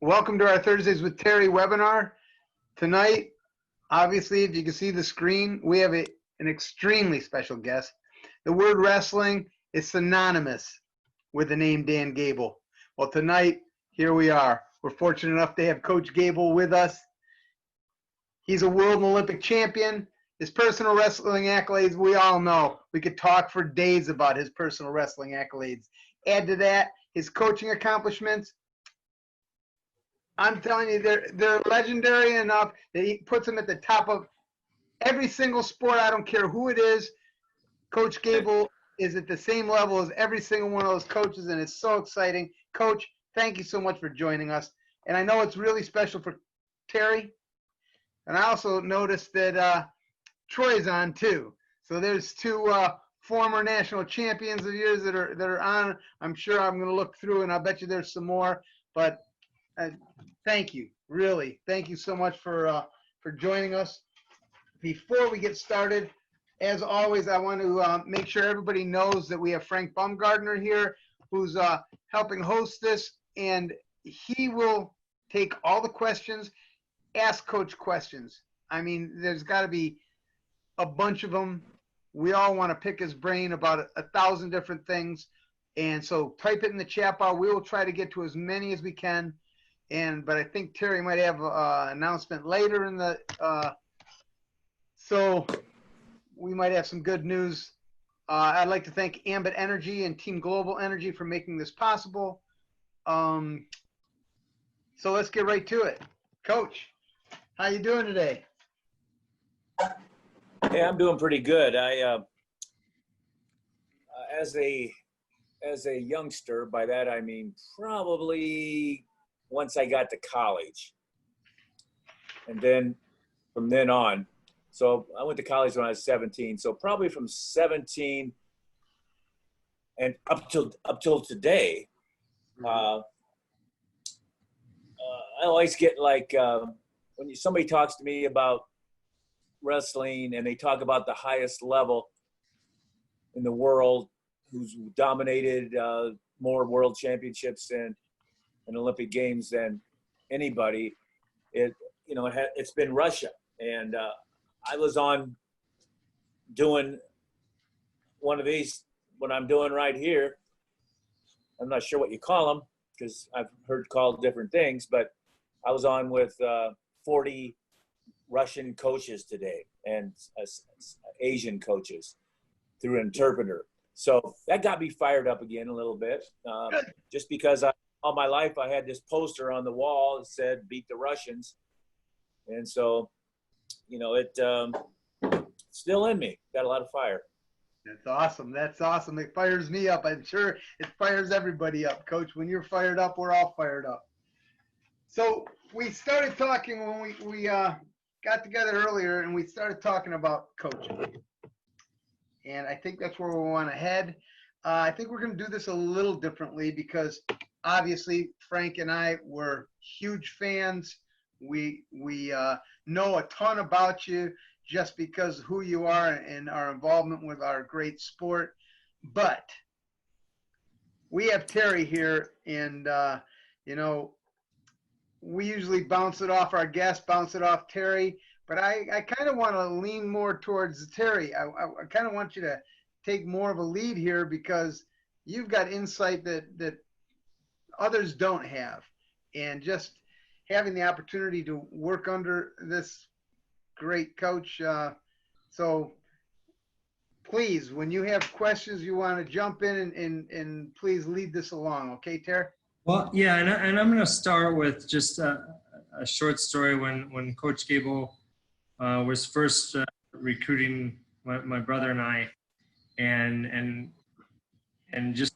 Welcome to our Thursdays with Terry webinar. Tonight, obviously, if you can see the screen, we have an extremely special guest. The word wrestling is synonymous with the name Dan Gable. Well, tonight, here we are. We're fortunate enough to have Coach Gable with us. He's a world and Olympic champion. His personal wrestling accolades, we all know. We could talk for days about his personal wrestling accolades. Add to that, his coaching accomplishments. I'm telling you, they're legendary enough that he puts them at the top of every single sport. I don't care who it is. Coach Gable is at the same level as every single one of those coaches, and it's so exciting. Coach, thank you so much for joining us. And I know it's really special for Terry. And I also noticed that Troy's on too. So there's two former national champions of yours that are on. I'm sure I'm going to look through, and I'll bet you there's some more. But thank you, really. Thank you so much for joining us. Before we get started, as always, I want to make sure everybody knows that we have Frank Baumgartner here, who's helping host this, and he will take all the questions, ask Coach questions. I mean, there's got to be a bunch of them. We all want to pick his brain about 1,000 different things, and so type it in the chat bar. We will try to get to as many as we can. But I think Terry might have an announcement later in the so we might have some good news. I'd like to thank Ambit Energy and Team Global Energy for making this possible. So let's get right to it. Coach, how you doing today? Hey, I'm doing pretty good. I as a youngster, by that I mean probably once I got to college, and then from then on. So I went to college when I was 17. So probably from 17 and up till today, I always get like when somebody talks to me about wrestling and they talk about the highest level in the world, who's dominated more world championships and Olympic Games than anybody, it's been Russia. And I was on doing one of these, what I'm doing right here. I'm not sure what you call them because I've heard called different things, but I was on with 40 Russian coaches today and Asian coaches through an interpreter. So that got me fired up again a little bit, just because all my life I had this poster on the wall that said "Beat the Russians," and so it's still in me. Got a lot of fire. That's awesome. That's awesome. It fires me up. I'm sure it fires everybody up, Coach. When you're fired up, we're all fired up. So we started talking when we got together earlier, and we started talking about coaching. And I think that's where we want to head. I think we're going to do this a little differently because obviously Frank and I were huge fans. We know a ton about you just because of who you are and our involvement with our great sport. But we have Terry here, and we usually bounce it off our guests, bounce it off Terry. But I kind of want to lean more towards Terry. I kind of want you to take more of a lead here because you've got insight that others don't have. And just having the opportunity to work under this great coach. So please, when you have questions, you want to jump in and please lead this along. Okay, Terry? Well, yeah, and I'm going to start with just a short story when Coach Gable was first recruiting my brother and I, and just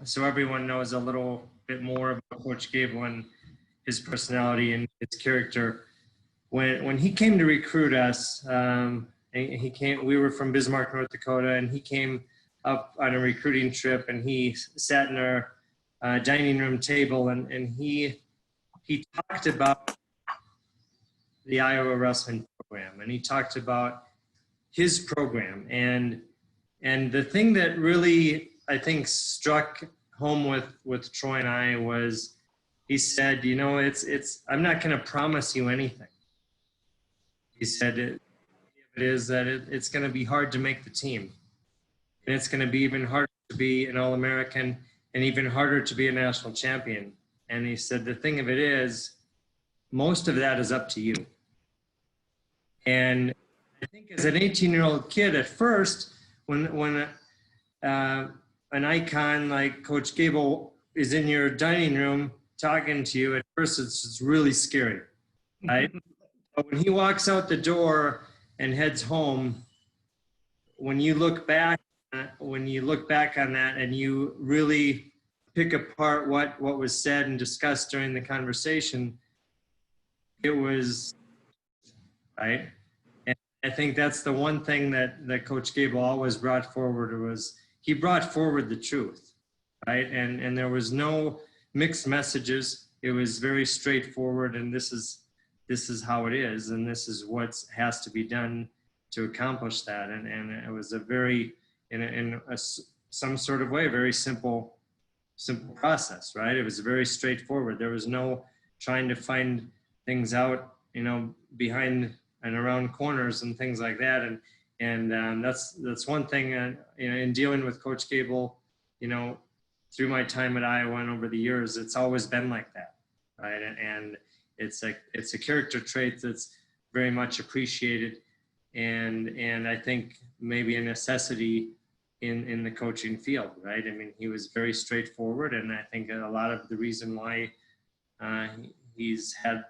so everyone knows a little bit more about Coach Gable and his personality and his character. When he came to recruit us, we were from Bismarck, North Dakota, and he came up on a recruiting trip, and he sat in our dining room table, and he talked about the Iowa Wrestling Program, and he talked about his program, and the thing that really I think struck home with Troy and I was he said, you know, I'm not going to promise you anything. He said, it is that it's going to be hard to make the team. And it's going to be even harder to be an All-American and even harder to be a national champion. And he said, the thing of it is, most of that is up to you. And I think as an 18-year-old kid, at first, when an icon like Coach Gable is in your dining room talking to you, at first it's really scary, right? But when he walks out the door and heads home, when you look back on that and you really pick apart what was said and discussed during the conversation, it was right. And I think that's the one thing that Coach Gable always brought forward, was he brought forward the truth, right? And there was no mixed messages. It was very straightforward, and this is how it is, and this is what has to be done to accomplish that. And it was a very, some sort of way, very simple process, right? It was very straightforward. There was no trying to find things out, behind and around corners and things like that. And that's one thing, in dealing with Coach Gable, through my time at Iowa and over the years, it's always been like that, right? And it's a character trait that's very much appreciated, and I think maybe a necessity in the coaching field, right? I mean, he was very straightforward, and I think a lot of the reason why he's had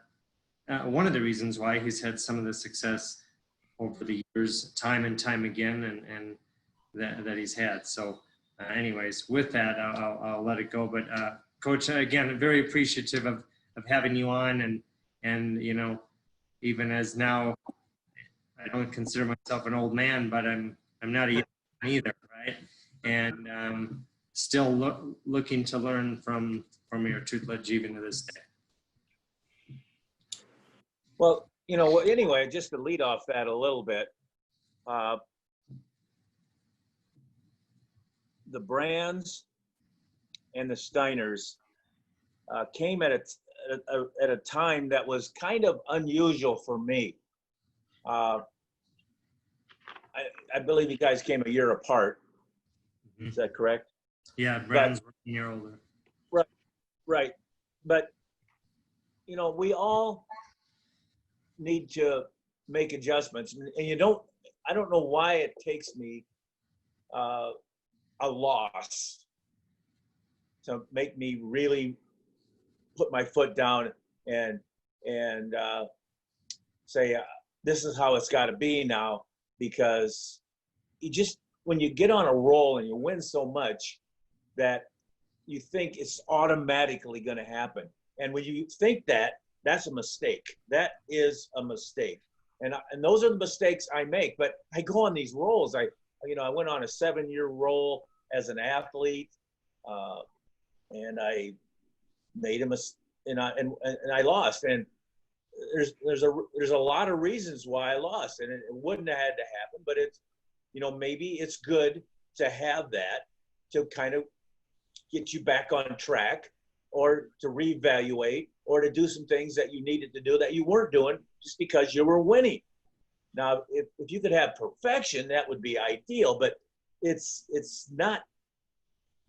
one of the reasons why he's had some of the success over the years, time and time again, and that he's had. So anyways, with that, I'll let it go. But Coach, again, very appreciative of having you on, and even as now, I don't consider myself an old man, but I'm not a young man either, right? And still looking to learn from your tutelage even to this day. Well, anyway, just to lead off that a little bit, the Brands and the Steiners came at a time that was kind of unusual for me. I believe you guys came a year apart. Mm-hmm. Is that correct? Yeah, Brands were a year older. Right. But, we all need to make adjustments, and I don't know why it takes me a loss to make me really put my foot down and say this is how it's got to be now, because when you get on a roll and you win so much that you think it's automatically going to happen, and when you think that's a mistake. That is a mistake. And those are the mistakes I make. But I go on these rolls. I went on a 7-year roll as an athlete, and I made a mistake, and I lost. And there's a lot of reasons why I lost, and it wouldn't have had to happen. But it's maybe it's good to have that to kind of get you back on track, or to reevaluate, or to do some things that you needed to do that you weren't doing just because you were winning. Now, if you could have perfection, that would be ideal, but it's not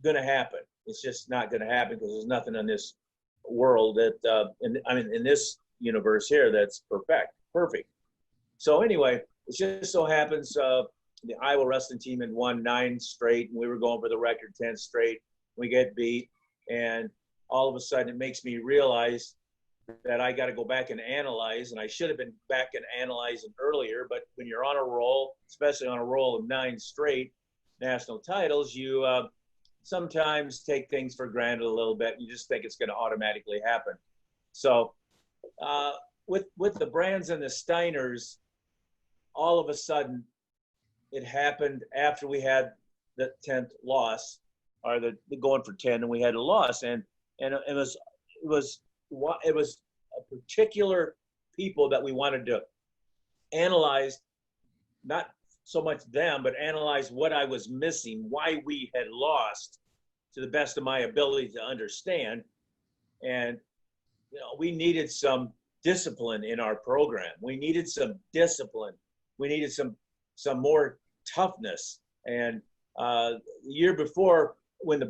going to happen. It's just not going to happen, because there's nothing in this world that, in this universe here, that's perfect. So anyway, it just so happens the Iowa wrestling team had won 9 straight, and we were going for the record 10 straight. We get beat, and all of a sudden it makes me realize that I got to go back and analyze, and I should have been back and analyzing earlier. But when you're on a roll, especially on a roll of 9 straight national titles, you sometimes take things for granted a little bit. You just think it's going to automatically happen. So with the Brands and the Steiners, all of a sudden it happened after we had the 10th loss, or the going for 10, and we had a loss, and it was a particular people that we wanted to analyze, not so much them, but analyze what I was missing, why we had lost, to the best of my ability to understand. And we needed some discipline in our program. We needed some discipline. We needed some more toughness. And the year before, when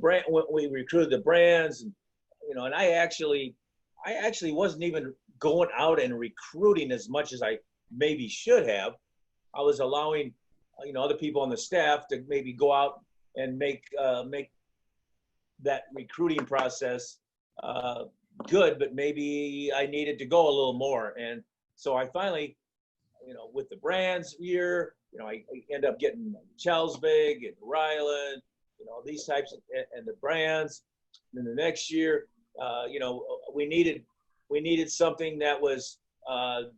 we recruited the brands, and I actually wasn't even going out and recruiting as much as I maybe should have. I was allowing other people on the staff to maybe go out and make that recruiting process good, but maybe I needed to go a little more. And so I finally, with the brands year, I end up getting Chelsvig and Ryland, these types and the brands. And then the next year, we needed something that was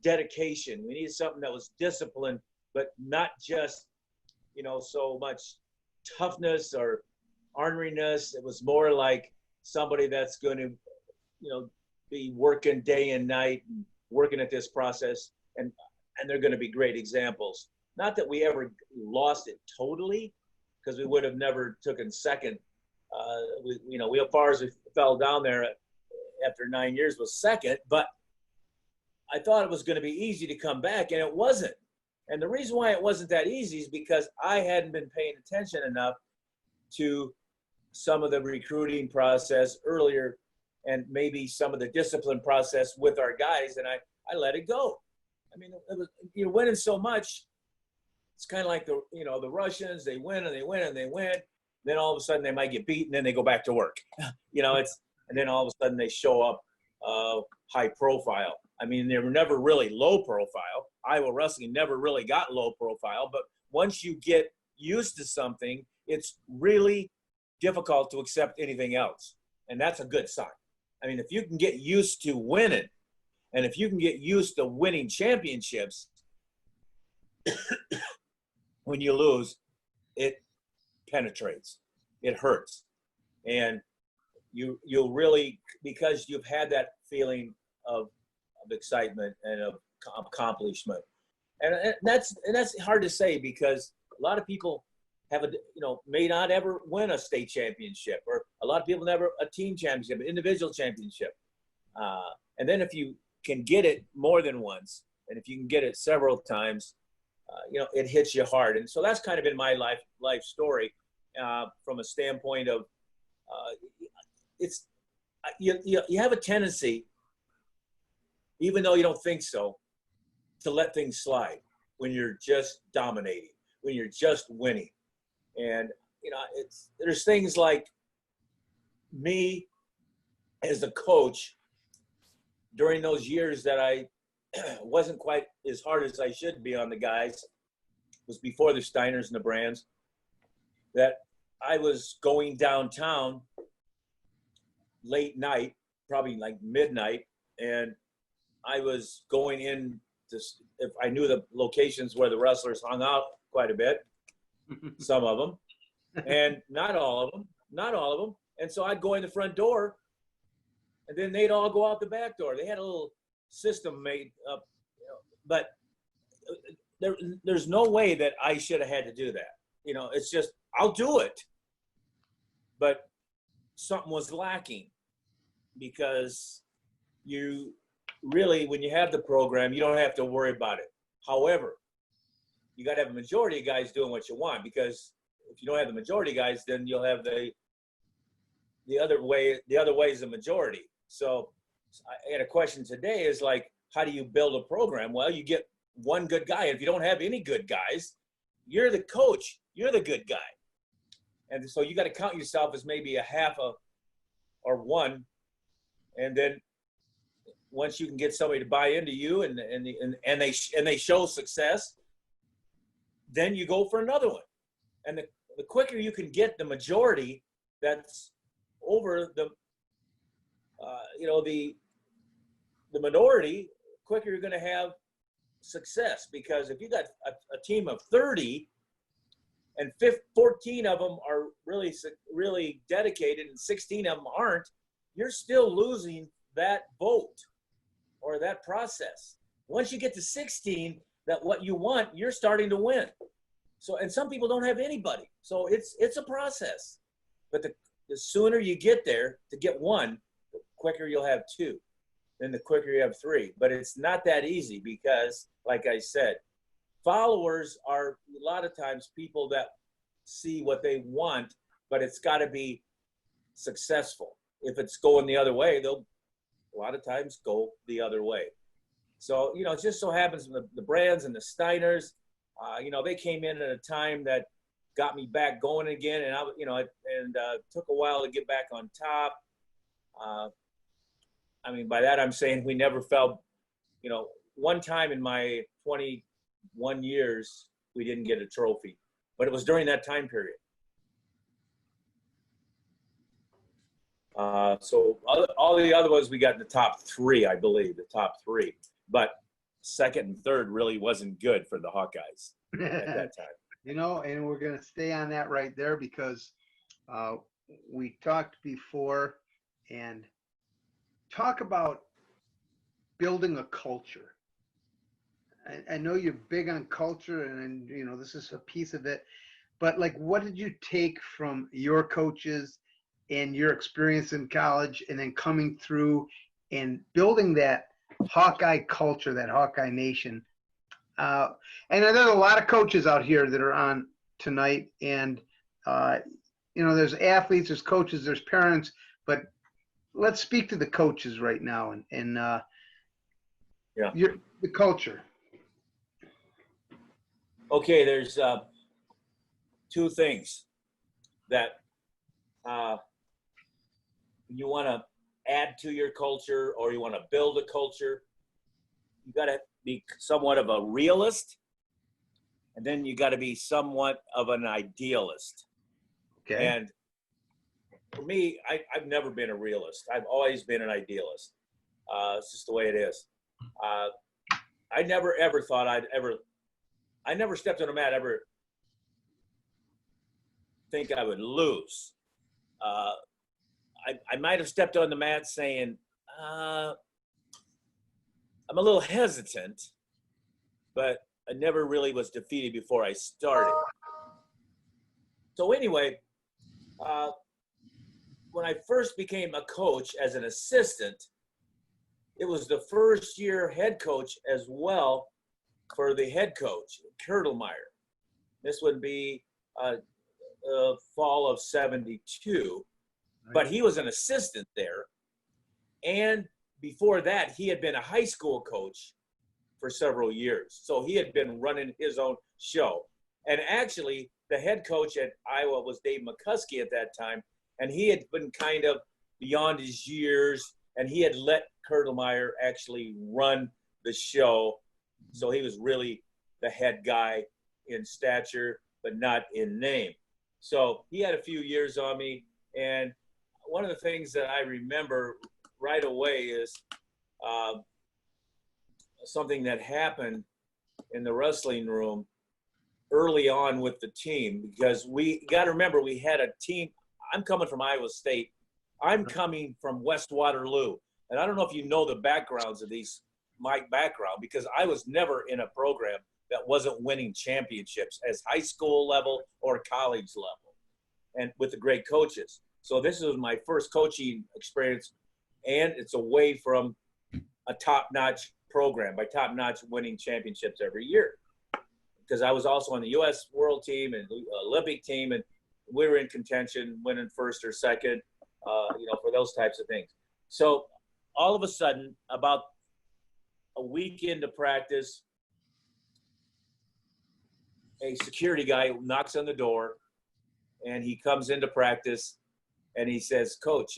dedication. We needed something that was discipline, but not just, so much toughness or orneriness. It was more like somebody that's going to, be working day and night and working at this process, and they're going to be great examples. Not that we ever lost it totally, because we would have never taken second. We as far as we fell down there after 9 years was second, but I thought it was going to be easy to come back, and it wasn't. And the reason why it wasn't that easy is because I hadn't been paying attention enough to some of the recruiting process earlier, and maybe some of the discipline process with our guys, and I let it go. I mean, it was, winning so much. It's kind of like the Russians. They win and they win and they win. Then all of a sudden they might get beat, and then they go back to work. And then all of a sudden they show up high profile. I mean, they were never really low profile. Iowa wrestling never really got low profile, but once you get used to something, it's really difficult to accept anything else. And that's a good sign. I mean, if you can get used to winning, and if you can get used to winning championships, when you lose, it penetrates, it hurts. And you'll really, because you've had that feeling of excitement and of accomplishment. And that's hard to say, because a lot of people may not ever win a state championship, or a lot of people never a team championship, an individual championship. And then if you can get it more than once, and if you can get it several times, it hits you hard. And so that's kind of been my life story from a standpoint of you have a tendency, even though you don't think so, to let things slide when you're just dominating, when you're just winning. And there's things like me as a coach during those years that I wasn't quite as hard as I should be on the guys, was before the Steiners and the Brands, that I was going downtown late night, probably like midnight, and I was going in to, if I knew the locations where the wrestlers hung out quite a bit, some of them, and not all of them. And so I'd go in the front door, and then they'd all go out the back door. They had a little system made up, but there's no way that I should have had to do that. It's just, I'll do it. But something was lacking, because you really, when you have the program, you don't have to worry about it. However, you got to have a majority of guys doing what you want, because if you don't have the majority of guys, then you'll have the other way is the majority. So I had a question today is like, how do you build a program? Well, you get one good guy. And if you don't have any good guys, you're the coach. You're the good guy. And so you got to count yourself as maybe a half or one. And then once you can get somebody to buy into you and they show success, then you go for another one. And the quicker you can get the majority that's over the minority, quicker you're going to have success. Because if you got a team of 30 and 14 of them are really dedicated and 16 of them aren't, you're still losing that vote or that process. Once you get to 16, that what you want, you're starting to win. So, and some people don't have anybody. So it's a process. But the sooner you get there to get one, the quicker you'll have two. then the quicker you have 3. But it's not that easy because, like I said, followers are a lot of times people that see what they want, but it's got to be successful. If it's going the other way, they'll a lot of times go the other way. So, you know, it just so happens the Brands and the Steiners, you know, they came in at a time that got me back going again. And you know, took a while to get back on top. I mean, by that, I'm saying we never felt, you know, one time in my 21 years, we didn't get a trophy, but it was during that time period. So all the other ones we got in the top 3, I believe, the top 3. But second and third really wasn't good for the Hawkeyes at that time. You know, and we're going to stay on that right there because we talked before and talk about building a culture. I know you're big on culture and, you know, this is a piece of it, but like, what did you take from your coaches and your experience in college and then coming through and building that Hawkeye culture, that Hawkeye Nation? And there's a lot of coaches out here that are on tonight, and you know, there's athletes, there's coaches, there's parents, but let's speak to the coaches right now and the culture. Okay, there's 2 things that you want to add to your culture or you want to build a culture. You got to be somewhat of a realist, and then you got to be somewhat of an idealist. Okay. And for me, I've never been a realist. I've always been an idealist. It's just the way it is. I never ever thought I never stepped on a mat ever think I would lose. I might have stepped on the mat saying, I'm a little hesitant, but I never really was defeated before I started. So anyway, when I first became a coach as an assistant, it was the first year head coach as well for the head coach, Kurtelmeyer. This would be fall of 72. But he was an assistant there. And before that, he had been a high school coach for several years. So he had been running his own show. And actually, the head coach at Iowa was Dave McCuskey at that time. And he had been kind of beyond his years. And he had let Kurtelmeyer actually run the show. So he was really the head guy in stature, but not in name. So he had a few years on me. And one of the things that I remember right away is something that happened in the wrestling room early on with the team, because we got to remember we had a team. I'm coming from Iowa State. I'm coming from West Waterloo. And I don't know if you know the backgrounds of these, my background, because I was never in a program that wasn't winning championships as high school level or college level and with the great coaches. So this was my first coaching experience, and it's away from a top-notch program, by top-notch winning championships every year. Because I was also on the U.S. World Team and Olympic team, and we were in contention, winning first or second, you know, for those types of things. So all of a sudden, about a week into practice, a security guy knocks on the door, and he comes into practice. And he says, Coach,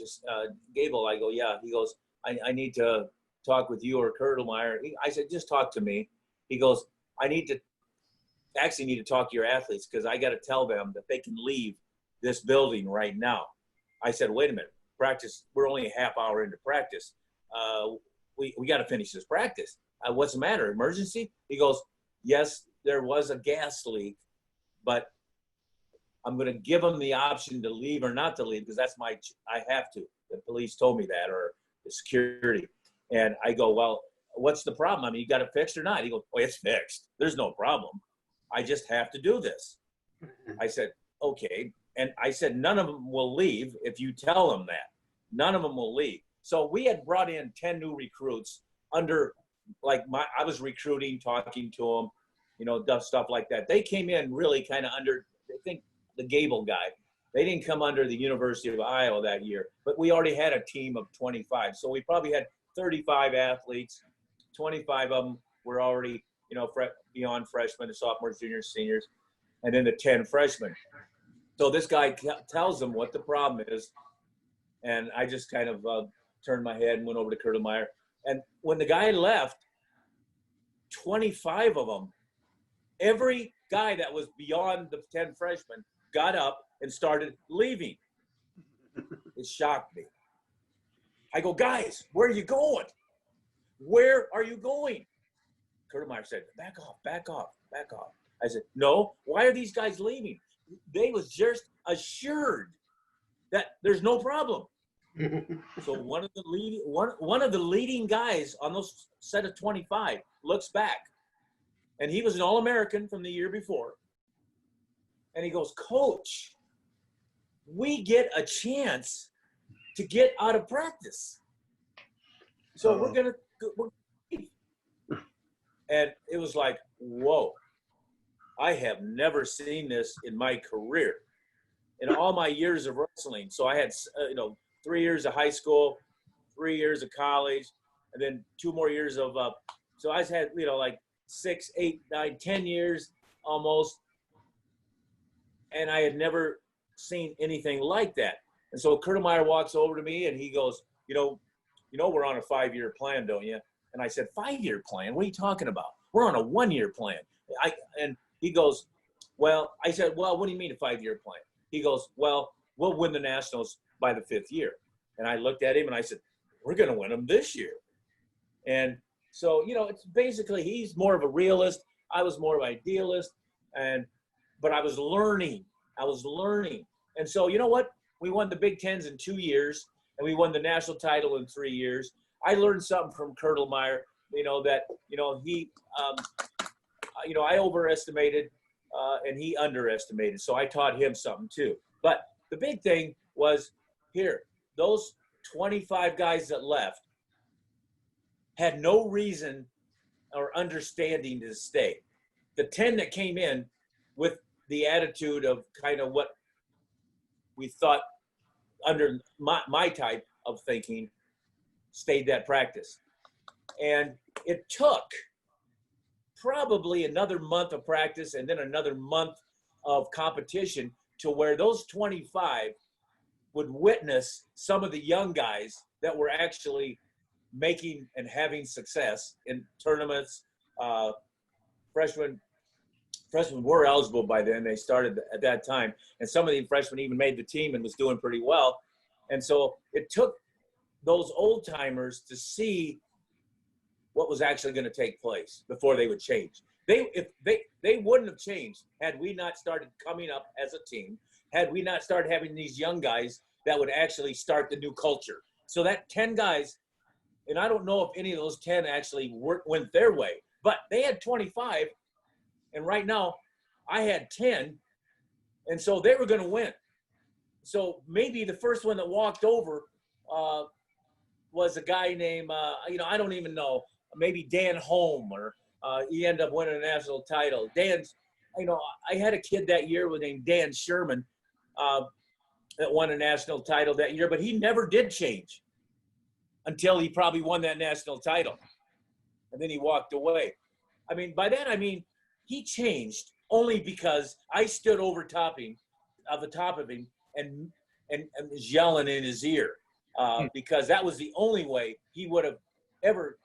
Gable. I go, yeah. He goes, I need to talk with you or Kurtelmeyer. I said, just talk to me. He goes, I need to talk to your athletes because I got to tell them that they can leave this building right now. I said, wait a minute, practice. We're only a half hour into practice. We got to finish this practice. What's the matter? Emergency? He goes, yes, there was a gas leak, but I'm going to give them the option to leave or not to leave because that's I have to. The police told me that, or the security. And I go, well, what's the problem? I mean, you got it fixed or not? He goes, oh, it's fixed. There's no problem. I just have to do this. I said, okay. And I said, none of them will leave if you tell them that. None of them will leave. So we had brought in 10 new recruits under, like, I was recruiting, talking to them, you know, stuff like that. They came in really kind of under, I think, the Gable guy. They didn't come under the University of Iowa that year, but we already had a team of 25. So we probably had 35 athletes. 25 of them were already, you know, beyond freshmen, the sophomores, juniors, seniors, and then the 10 freshmen. So this guy tells them what the problem is, and I just kind of turned my head and went over to Kurtelmeyer. And when the guy left, 25 of them, every guy that was beyond the 10 freshmen got up and started leaving. It shocked me. I go, guys, where are you going? Where are you going? Kurtelmeyer said, back off, back off, back off. I said, no, why are these guys leaving? They was just assured that there's no problem. So one of the leading guys on those set of 25 looks back, and he was an All-American from the year before. And he goes, Coach, we get a chance to get out of practice. So we're going to – and it was like, whoa. I have never seen this in my career, in all my years of wrestling. So I had, 3 years of high school, 3 years of college, and then 2 more years of so I had, like 6, 8, 9, 10 years almost, and I had never seen anything like that. And so Kurtelmeyer walks over to me and he goes, you know, we're on a 5-year plan, don't you? And I said, 5-year plan? What are you talking about? We're on a 1-year plan. And he goes, well, I said, well, what do you mean a 5-year plan? He goes, well, we'll win the Nationals by the 5th year. And I looked at him and I said, we're going to win them this year. And so, it's basically, he's more of a realist. I was more of an idealist. But I was learning. And so, you know what? We won the Big Tens in 2 years, and we won the national title in 3 years. I learned something from Kurtelmeyer, he, I overestimated and he underestimated. So I taught him something too. But the big thing was those 25 guys that left had no reason or understanding to stay. The 10 that came in with the attitude of kind of what we thought under my type of thinking stayed that practice. And it took probably another month of practice and then another month of competition to where those 25 would witness some of the young guys that were actually making and having success in tournaments. Freshmen were eligible by then. They started at that time. And some of the freshmen even made the team and was doing pretty well. And so it took those old timers to see what was actually going to take place before they would change. They wouldn't have changed had we not started coming up as a team, had we not started having these young guys that would actually start the new culture. So that 10 guys, and I don't know if any of those 10 actually went their way, but they had 25, and right now I had 10, and so they were going to win. So maybe the first one that walked over was a guy named, I don't even know, maybe Dan Holm, or he ended up winning a national title. Dan's, I had a kid that year named Dan Sherman that won a national title that year, but he never did change until he probably won that national title. And then he walked away. By that, he changed only because I stood over the top of him and was yelling in his ear because that was the only way he would have ever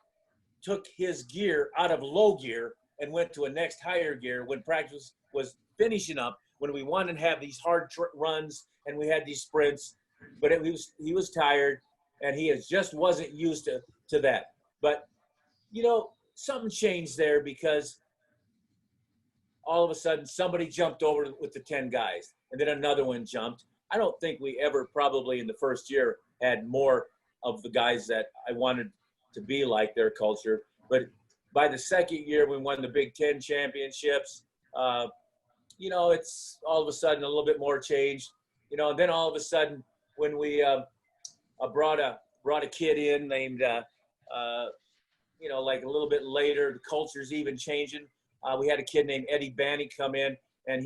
took his gear out of low gear and went to a next higher gear when practice was finishing up, when we wanted to have these hard runs and we had these sprints, but he was tired and he just wasn't used to that. But, something changed there because all of a sudden somebody jumped over with the 10 guys and then another one jumped. I don't think we ever probably in the first year had more of the guys that I wanted to be like their culture. But by the second year, we won the Big Ten championships. It's all of a sudden a little bit more changed. And then all of a sudden when we brought a brought a kid in named, like a little bit later, the culture's even changing. We had a kid named Eddie Banny come in, and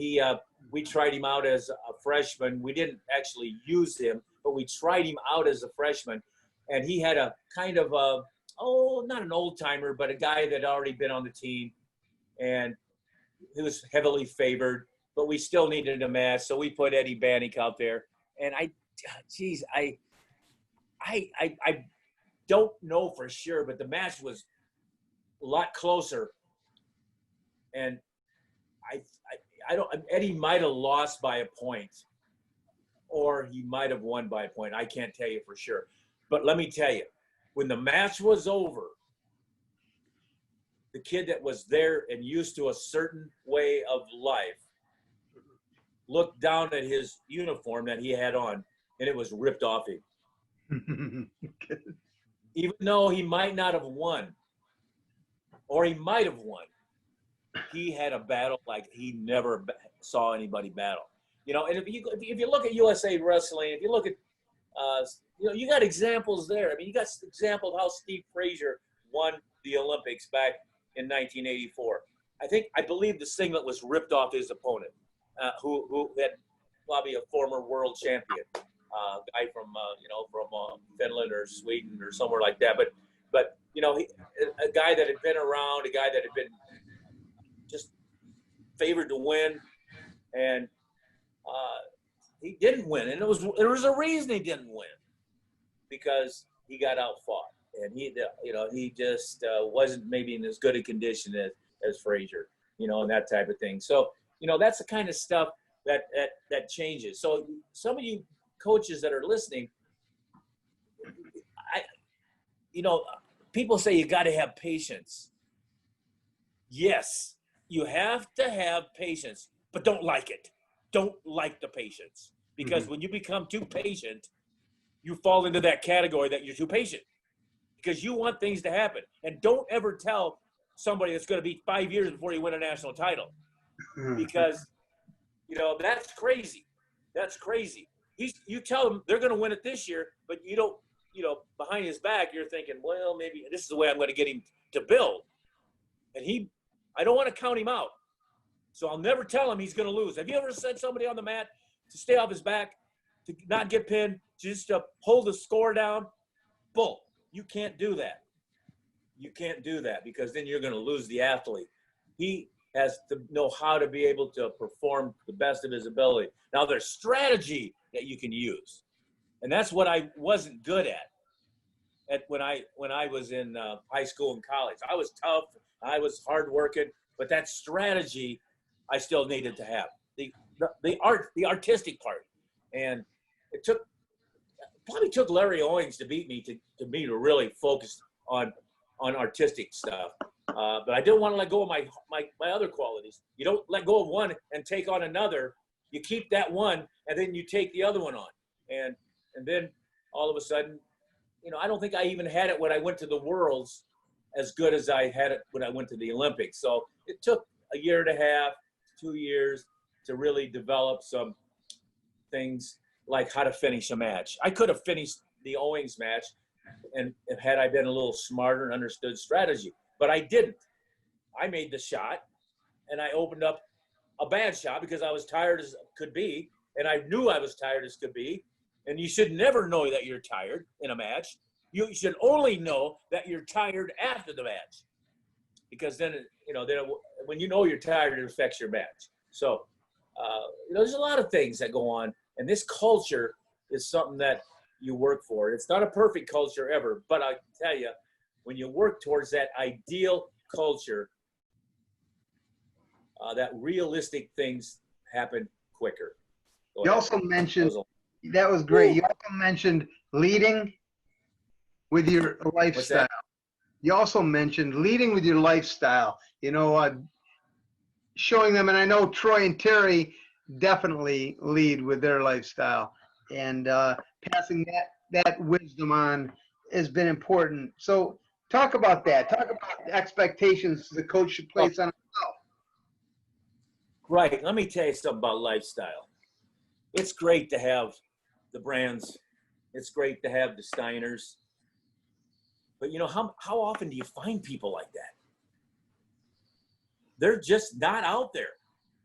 we tried him out as a freshman. We didn't actually use him, but we tried him out as a freshman. And he had a kind of not an old timer, but a guy that had already been on the team. And he was heavily favored, but we still needed a match. So we put Eddie Bannick out there. And I don't know for sure, but the match was a lot closer. And Eddie might have lost by a point, or he might have won by a point. I can't tell you for sure. But let me tell you, when the match was over, the kid that was there and used to a certain way of life looked down at his uniform that he had on, and it was ripped off him. Even though he might not have won, or he might have won, he had a battle like he never saw anybody battle. And if you look at USA Wrestling, if you look at, you got examples there. I mean, you got example of how Steve Frazier won the Olympics back in 1984. I believe the singlet was ripped off his opponent, who had probably a former world champion, guy from Finland or Sweden or somewhere like that. But a guy that had been around, a guy that had been just favored to win, and he didn't win, and there was a reason he didn't win, because he got outfought, and he just wasn't maybe in as good a condition as Frazier, and that type of thing. So that's the kind of stuff that changes. So some of you coaches that are listening, people say you got to have patience. Yes, you have to have patience, but don't like it. Don't like the patience, because when you become too patient, you fall into that category that you're too patient, because you want things to happen. And don't ever tell somebody it's going to be 5 years before you win a national title, because that's crazy. That's crazy. You tell them they're going to win it this year, but you don't, behind his back, you're thinking, well, maybe this is the way I'm going to get him to build. And I don't want to count him out. So I'll never tell him he's going to lose. Have you ever said somebody on the mat to stay off his back, to not get pinned, just to hold the score down? Bull. You can't do that. You can't do that, because then you're going to lose the athlete. He has to know how to be able to perform the best of his ability. Now, there's strategy that you can use, and that's what I wasn't good at when I was in high school and college. I was tough. I was hardworking, but that strategy I still needed to have. The artistic part. And it probably took Larry Owings to beat me to really focus on artistic stuff. But I didn't want to let go of my other qualities. You don't let go of one and take on another. You keep that one, and then you take the other one on. And then all of a sudden, I don't think I even had it when I went to the Worlds as good as I had it when I went to the Olympics. So it took a year and a half, 2 years to really develop some things like how to finish a match. I could have finished the Owings match, and had I been a little smarter and understood strategy, but I didn't. I made the shot, and I opened up a bad shot because I was tired as could be, and I knew I was tired as could be. And you should never know that you're tired in a match. You should only know that you're tired after the match, because then when you know you're tired, it affects your match. So there's a lot of things that go on, and this culture is something that you work for. It's not a perfect culture ever, but I tell you, when you work towards that ideal culture, that realistic things happen quicker. You also mentioned, that was great. You also mentioned leading with your lifestyle. You also mentioned leading with your lifestyle, showing them, and I know Troy and Terry definitely lead with their lifestyle, and passing that wisdom on has been important. So talk about that. Talk about the expectations the coach should place on himself. Right. Let me tell you something about lifestyle. It's great to have the brands. It's great to have the Steiners. But how often do you find people like that? They're just not out there.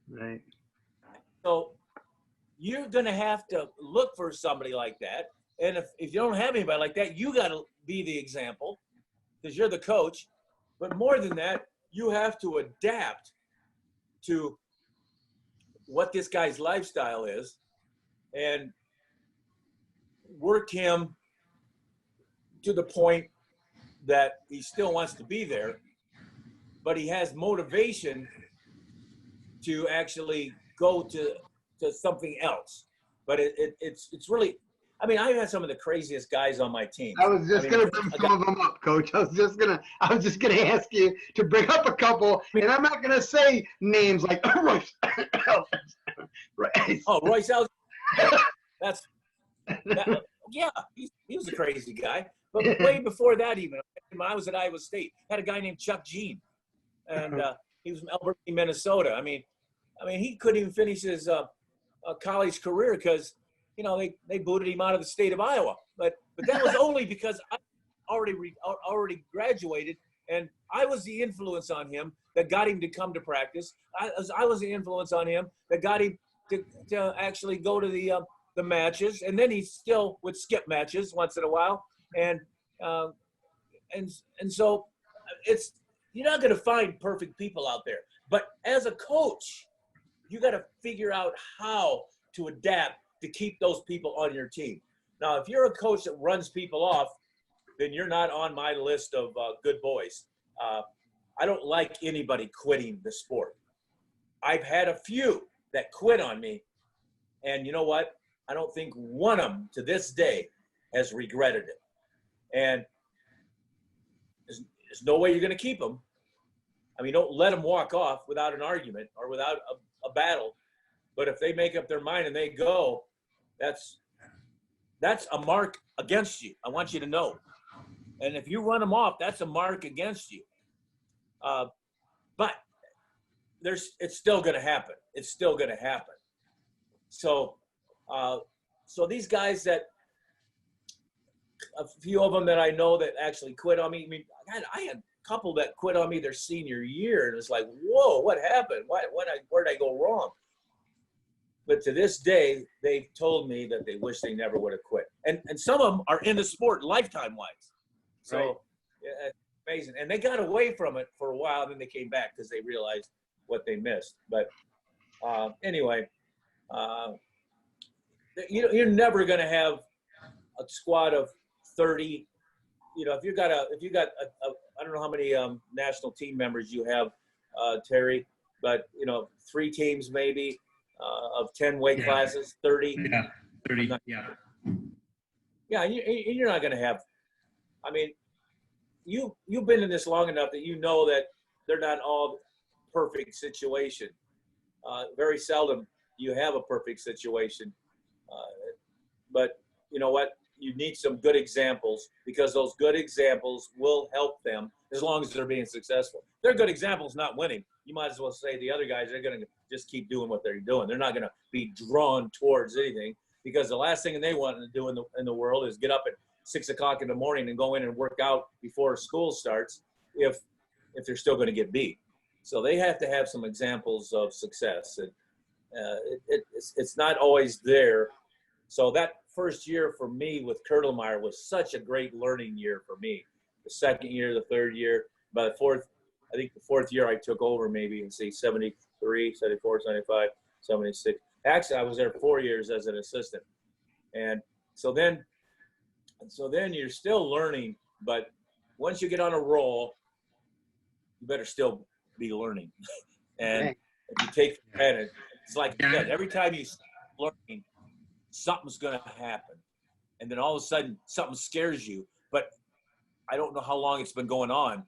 Right. So you're going to have to look for somebody like that. And if you don't have anybody like that, you got to be the example because you're the coach. But more than that, you have to adapt to what this guy's lifestyle is and work him to the point that he still wants to be there, but he has motivation to actually go to something else. But it's really, I mean, I've had some of the craziest guys on my team. I was just gonna bring some of them up, Coach. I was just gonna ask you to bring up a couple, and I'm not gonna say names like Royce. Oh, Royce Ellis. Yeah, he was a crazy guy. But way before that, even when I was at Iowa State, I had a guy named Chuck Jean, and he was from Albuquerque, Minnesota. I mean, he couldn't even finish his college career because they booted him out of the state of Iowa. But that was only because I already graduated, and I was the influence on him that got him to come to practice. I was the influence on him that got him to actually go to the matches, and then he still would skip matches once in a while, and so you're not going to find perfect people out there. But as a coach, you got to figure out how to adapt to keep those people on your team. Now, if you're a coach that runs people off, then you're not on my list of good boys. I don't like anybody quitting the sport. I've had a few that quit on me, and you know what? I don't think one of them to this day has regretted it. And there's no way you're going to keep them. I mean, don't let them walk off without an argument or without a battle. But if they make up their mind and they go, that's a mark against you. I want you to know. And if you run them off, that's a mark against you. But it's still going to happen. It's still going to happen. So these guys a few of them that I know that actually quit on me. I mean, I had a couple that quit on me their senior year, and it's like, whoa, what happened? Where did I go wrong? But to this day, they've told me that they wish they never would have quit. And some of them are in the sport lifetime-wise. So right. Yeah, it's amazing. And they got away from it for a while, and then they came back because they realized what they missed. But anyway, you're never going to have a squad of 30. If you got I don't know how many national team members you have, Terry, but 3 teams maybe of 10 weight classes, 30. Yeah, 30. Yeah, and you're not going to have. I mean, you've been in this long enough that you know that they're not all perfect situation. Very seldom you have a perfect situation, but you know what? You need some good examples because those good examples will help them as long as they're being successful. If they're good examples not winning, you might as well say the other guys are going to just keep doing what they're doing. They're not going to be drawn towards anything because the last thing they want to do in the world is get up at 6 o'clock in the morning and go in and work out before school starts if they're still going to get beat. So they have to have some examples of success. And it's not always there. So that first year for me with Kurtelmeyer was such a great learning year for me. The second year, the third year, by the fourth year I took over maybe and see 73, 74, 75, 76. Actually, I was there 4 years as an assistant. And so then you're still learning, but once you get on a roll, you better still be learning. And if you take for granted, it's like every time you start learning, something's going to happen. And then all of a sudden, something scares you. But I don't know how long it's been going on.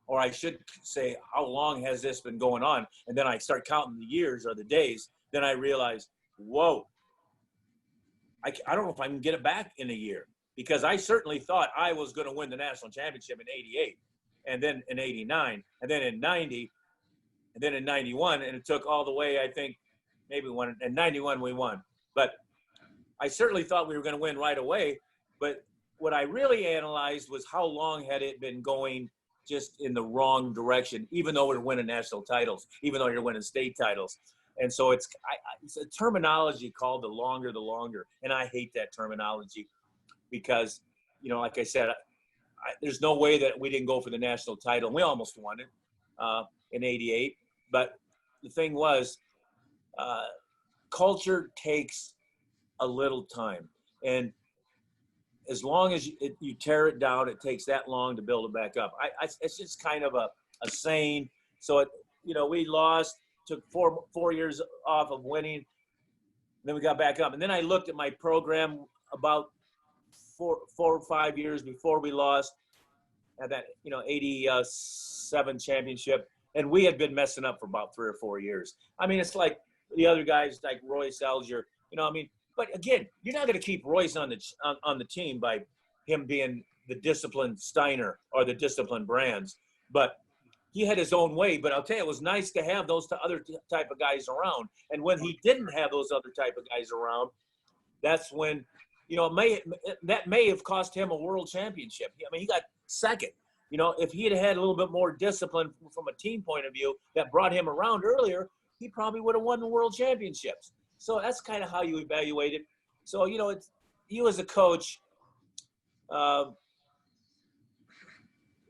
Or I should say, how long has this been going on? And then I start counting the years or the days. Then I realize, whoa, I don't know if I can get it back in a year. Because I certainly thought I was going to win the national championship in 88. And then in 89. And then in 90. And then in 91. And it took all the way, I think, maybe in 91 we won. But I certainly thought we were going to win right away, but what I really analyzed was how long had it been going just in the wrong direction, even though we're winning national titles, even though you're winning state titles. And so it's a terminology called the longer. And I hate that terminology because, like I said, there's no way that we didn't go for the national title. We almost won it in '88. But the thing was, culture takes a little time. And as long as you tear it down, it takes that long to build it back up. It's just kind of a saying. So, we lost, took four years off of winning. Then we got back up. And then I looked at my program about four or 5 years before we lost at that, 87 championship. And we had been messing up for about 3 or 4 years. I mean, it's like the other guys like Royce Alger, but again, you're not going to keep Royce on the team by him being the disciplined Steiner or the disciplined Brands. But he had his own way. But I'll tell you, it was nice to have those other type of guys around. And when he didn't have those other type of guys around, that's when, that may have cost him a world championship. I mean, he got second. If he had a little bit more discipline from a team point of view that brought him around earlier, he probably would have won the world championships. So that's kind of how you evaluate it. So, it's you as a coach,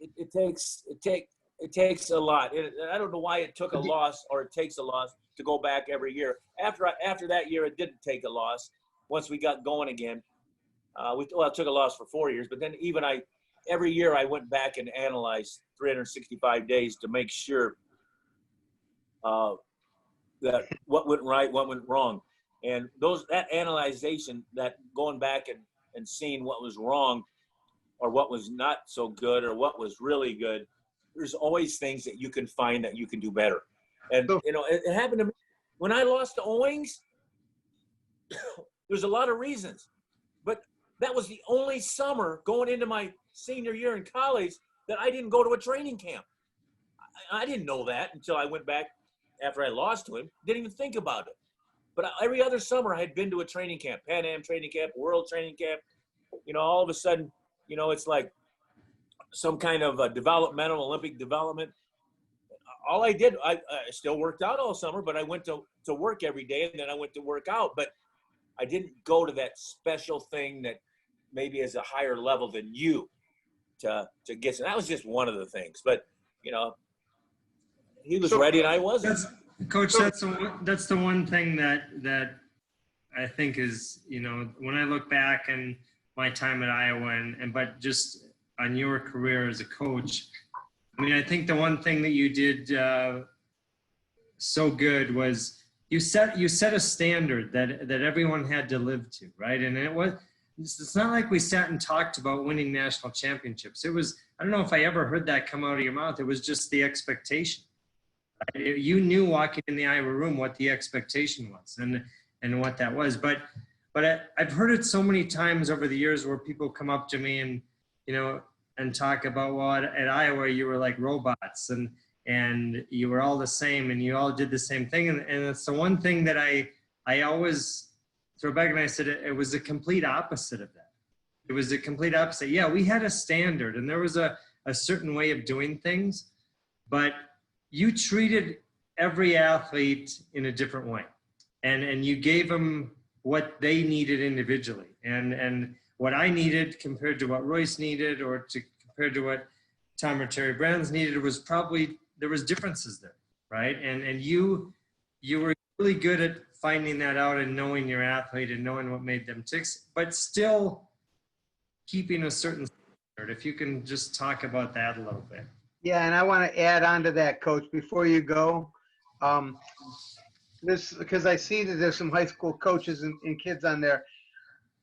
it takes a lot. I don't know why it took a loss or it takes a loss to go back every year. After that year, it didn't take a loss. Once we got going again, it took a loss for 4 years. But then every year I went back and analyzed 365 days to make sure that what went right, what went wrong. And that analyzation, that going back and seeing what was wrong or what was not so good or what was really good, there's always things that you can find that you can do better. And, it happened to me. When I lost to Owings, there's a lot of reasons. But that was the only summer going into my senior year in college that I didn't go to a training camp. I didn't know that until I went back after I lost to him. Didn't even think about it. But every other summer I had been to a training camp, Pan Am training camp, World training camp. All of a sudden, it's like some kind of a developmental Olympic development. All I did, I still worked out all summer, but I went to work every day, and then I went to work out. But I didn't go to that special thing that maybe is a higher level than you to get. And that was just one of the things. But, he was ready and I wasn't. Coach, that's the one thing that I think is, when I look back and my time at Iowa but just on your career as a coach, I mean, I think the one thing that you did so good was you set a standard that everyone had to live to, right? And it's not like we sat and talked about winning national championships. It was, I don't know if I ever heard that come out of your mouth. It was just the expectation. Right? You knew walking in the Iowa room what the expectation was and what that was. But I've heard it so many times over the years where people come up to me and talk about, well, at Iowa you were like robots and you were all the same and you all did the same thing. And it's the one thing that I always throw back, and I said it was a complete opposite of that. It was a complete opposite. Yeah, we had a standard and there was a certain way of doing things, but you treated every athlete in a different way. And you gave them what they needed individually. And what I needed compared to what Royce needed or compared to what Tom or Terry Brands needed was probably, there was differences there, right? And you were really good at finding that out and knowing your athlete and knowing what made them tick, but still keeping a certain standard. If you can just talk about that a little bit. Yeah, and I want to add on to that, Coach, before you go. Because I see that there's some high school coaches and kids on there.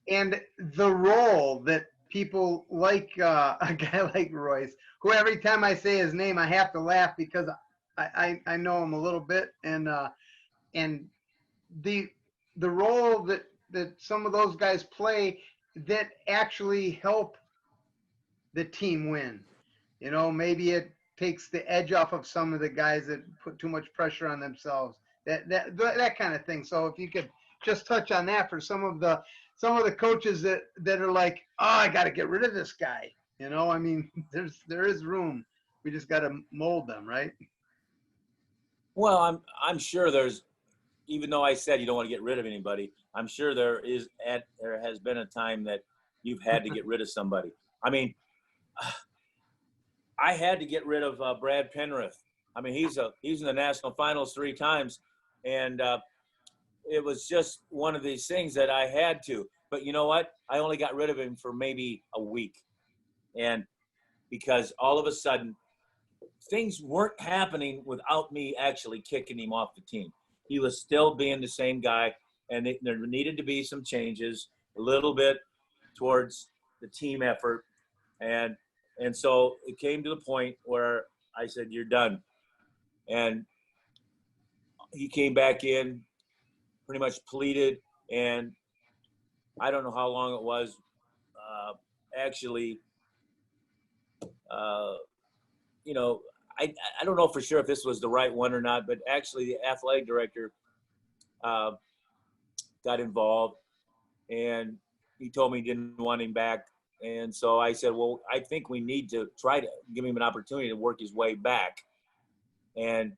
And the role that people like a guy like Royce, who every time I say his name, I have to laugh because I know him a little bit. And the role that some of those guys play that actually help the team win. Maybe it takes the edge off of some of the guys that put too much pressure on themselves, that kind of thing. So if you could just touch on that for some of the some of the coaches that are like, oh, I got to get rid of this guy. You know, I mean, there is room. We just got to mold them, right? Well, I'm sure there's, even though I said you don't want to get rid of anybody, I'm sure there has been a time that you've had to get rid of somebody. I mean, I had to get rid of Brad Penrith. I mean, he's in the national finals 3 times, and it was just one of these things that I had to. But you know what? I only got rid of him for maybe a week, and because all of a sudden things weren't happening without me actually kicking him off the team. He was still being the same guy, and there needed to be some changes a little bit towards the team effort, and so it came to the point where I said, "You're done," and he came back in, pretty much pleaded, and I don't know how long it was. Actually, uh, you know, I don't know for sure if this was the right one or not, but actually the athletic director got involved, and he told me he didn't want him back. And so I said, well, I think we need to try to give him an opportunity to work his way back. And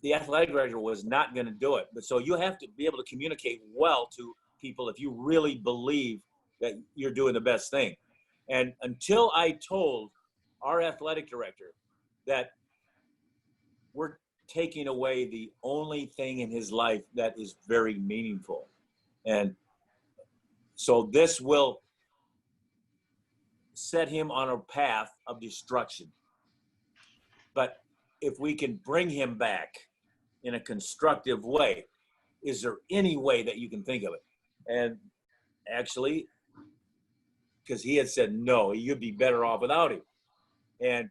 the athletic director was not going to do it. But so you have to be able to communicate well to people if you really believe that you're doing the best thing. And until I told our athletic director that we're taking away the only thing in his life that is very meaningful. And so this will set him on a path of destruction. But if we can bring him back in a constructive way, is there any way that you can think of it? And actually, because he had said, no, you'd be better off without him. And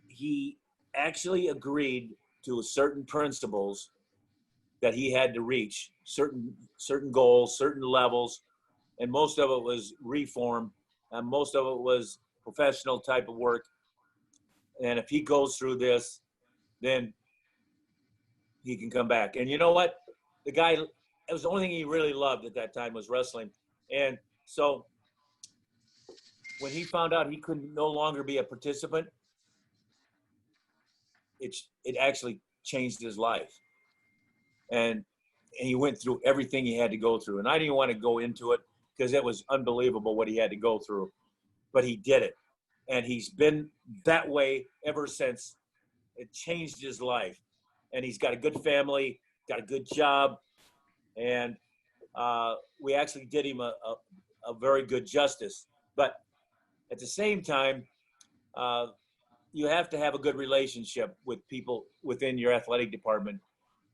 he actually agreed to certain principles that he had to reach, certain goals, certain levels, and most of it was reform, and most of it was professional type of work. And if he goes through this, then he can come back. And you know what? The guy, it was the only thing he really loved at that time was wrestling. And so when he found out he could no longer be a participant, it actually changed his life. And he went through everything he had to go through. And I didn't want to go into it because it was unbelievable what he had to go through. But he did it. And he's been that way ever since. It changed his life. And he's got a good family, got a good job. And we actually did him a very good justice. But at the same time, you have to have a good relationship with people within your athletic department.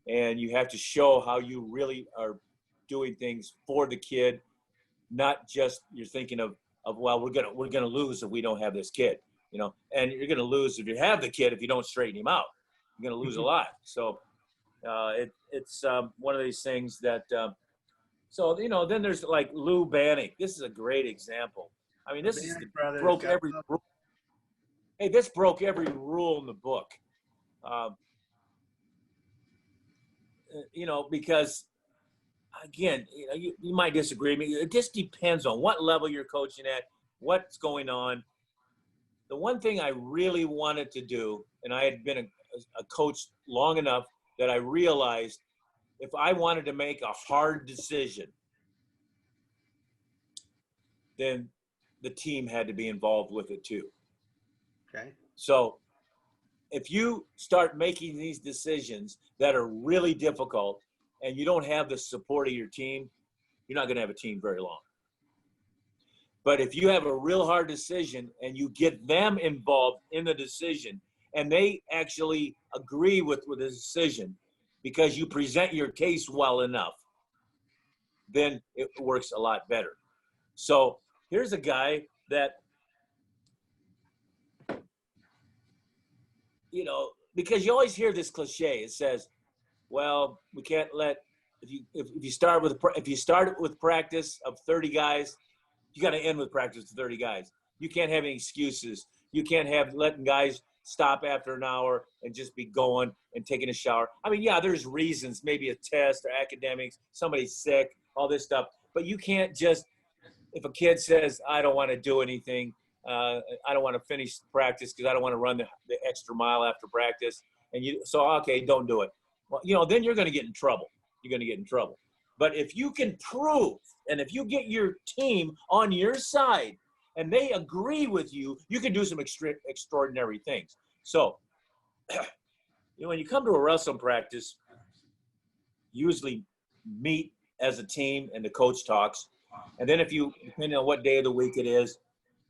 And you have to show how you really are doing things for the kid, not just you're thinking of well, we're gonna lose if we don't have this kid, you know, and you're gonna lose if you have the kid if you don't straighten him out. You're gonna lose a lot. So it's one of these things that. So you know, then there's like Lou Bannock. This is a great example. I mean, this is broke every rule. Hey, this broke every rule in the book. You know, because again, you know, you might disagree with me. It just depends on what level you're coaching at, what's going on. The one thing I really wanted to do, and I had been a coach long enough that I realized if I wanted to make a hard decision, then the team had to be involved with it too. Okay. So if you start making these decisions that are really difficult and you don't have the support of your team, you're not going to have a team very long. But if you have a real hard decision and you get them involved in the decision and they actually agree with the decision because you present your case well enough, then it works a lot better. So here's a guy that, you know, because you always hear this cliche. It says, well, we can't let, if you start with practice of 30 guys, you got to end with practice of 30 guys. You can't have any excuses. You can't have letting guys stop after an hour and just be going and taking a shower. I mean, yeah, there's reasons, maybe a test or academics, somebody's sick, all this stuff. But you can't just, if a kid says, I don't want to do anything, I don't want to finish practice because I don't want to run the extra mile after practice. And okay, don't do it. Well, then you're going to get in trouble. You're going to get in trouble. But if you can prove, and if you get your team on your side and they agree with you, you can do some extraordinary things. So, when you come to a wrestling practice, you usually meet as a team and the coach talks. And then depending on what day of the week it is,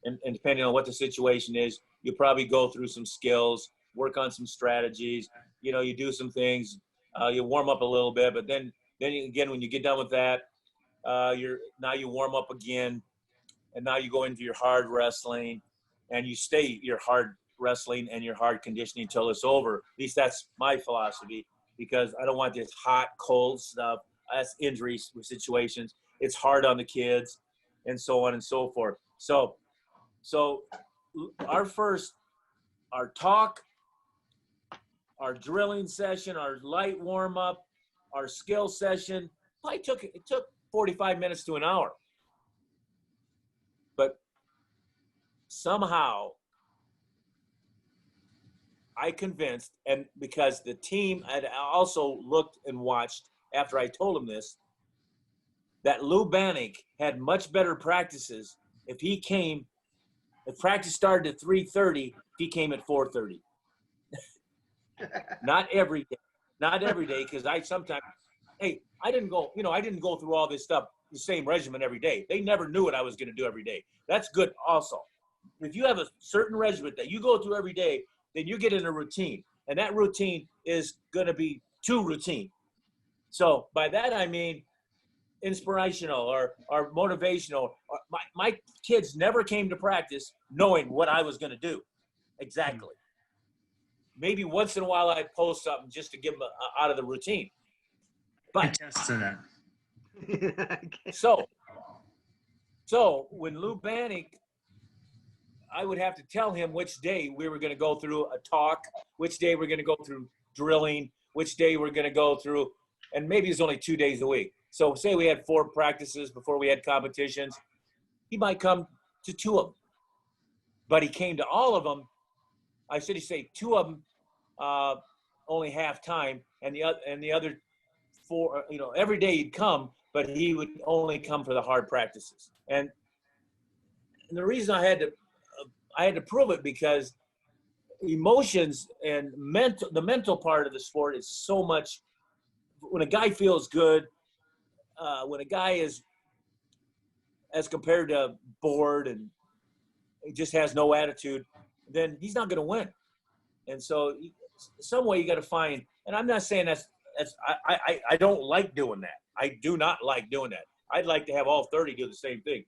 and depending on what the situation is, you probably go through some skills, work on some strategies. You do some things, you warm up a little bit, but then again, when you get done with that, you warm up again, and now you go into your hard wrestling, and you stay your hard wrestling and your hard conditioning until it's over. At least that's my philosophy, because I don't want this hot, cold stuff. That's injury situations. It's hard on the kids, and so on and so forth. So our talk, our drilling session, our light warm up, our skill session, it took 45 minutes to an hour. But somehow I convinced, and because the team had also looked and watched after I told him this, that Lou Bannock had much better practices if practice started at 3:30, he came at 4:30. Not every day, because I didn't go through all this stuff, the same regimen every day. They never knew what I was going to do every day. That's good also. If you have a certain regimen that you go through every day, then you get in a routine, and that routine is going to be too routine. So by that I mean inspirational or motivational. My kids never came to practice knowing what I was going to do exactly. Maybe once in a while I'd post something just to give them out of the routine. But I attest to that. So when Lou Bannock, I would have to tell him which day we were going to go through a talk, which day we're going to go through drilling, which day we're going to go through, and maybe it's only 2 days a week. So say we had 4 practices before we had competitions. He might come to 2 of them, but he came to all of them. I should say 2 of them only half time, and the other 4, every day he'd come, but he would only come for the hard practices. And the reason I had to prove it, because emotions and the mental part of the sport is so much. When a guy feels good, when a guy is, as compared to bored and he just has no attitude, then he's not going to win. And so some way you got to find, and I'm not saying I don't like doing that. I do not like doing that. I'd like to have all 30 do the same thing.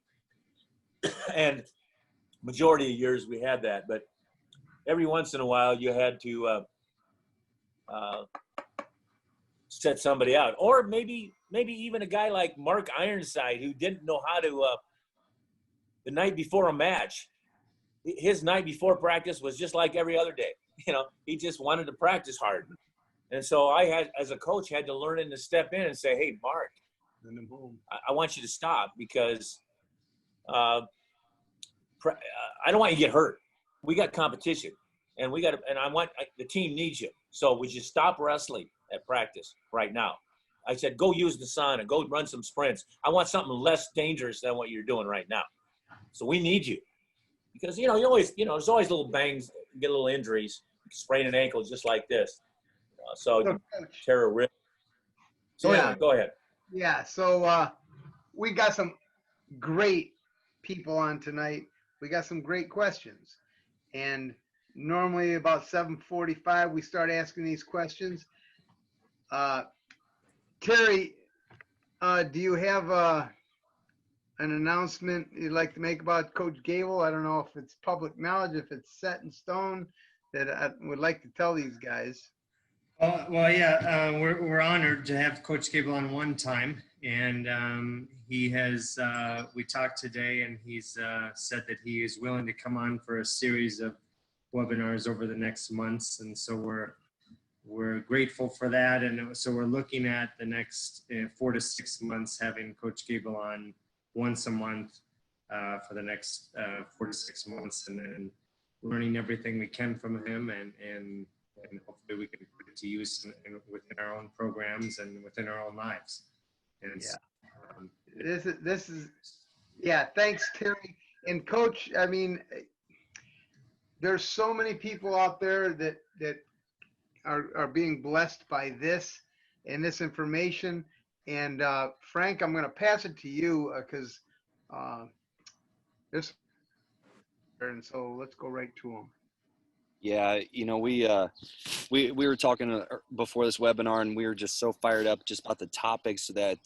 And majority of years we had that, but every once in a while you had to set somebody out. Or maybe even a guy like Mark Ironside, who didn't know how to, the night before a match, his night before practice was just like every other day. He just wanted to practice hard. And so I as a coach, had to learn to step in and say, hey, Mark, I want you to stop, because I don't want you to get hurt. We got competition, and the team needs you. So would you stop wrestling at practice right now? I said, go use the sauna, go run some sprints. I want something less dangerous than what you're doing right now. So we need you, because you always, there's always little bangs, you get little injuries, you can sprain an ankle just like this. So tear a rib. So Yeah. anyway, go ahead. Yeah. So we got some great people on tonight. We got some great questions, and normally about 7:45 we start asking these questions. Terry, do you have an announcement you'd like to make about Coach Gable? I don't know if it's public knowledge, if it's set in stone, that I would like to tell these guys. Well, yeah, we're honored to have Coach Gable on one time, and he has. We talked today, and he's said that he is willing to come on for a series of webinars over the next months, and so we're grateful for that. And so we're looking at the next 4 to 6 months, having Coach Gable on once a month for the next 4 to 6 months, and then learning everything we can from him, and hopefully we can put it to use within our own programs and within our own lives. And Yeah. um, This is yeah. Thanks, Terry. And Coach, I mean, there's so many people out there that are being blessed by this and this information. And Frank, I'm going to pass it to you because there's and so let's go right to him. Yeah, we were talking before this webinar, and we were just so fired up just about the topics that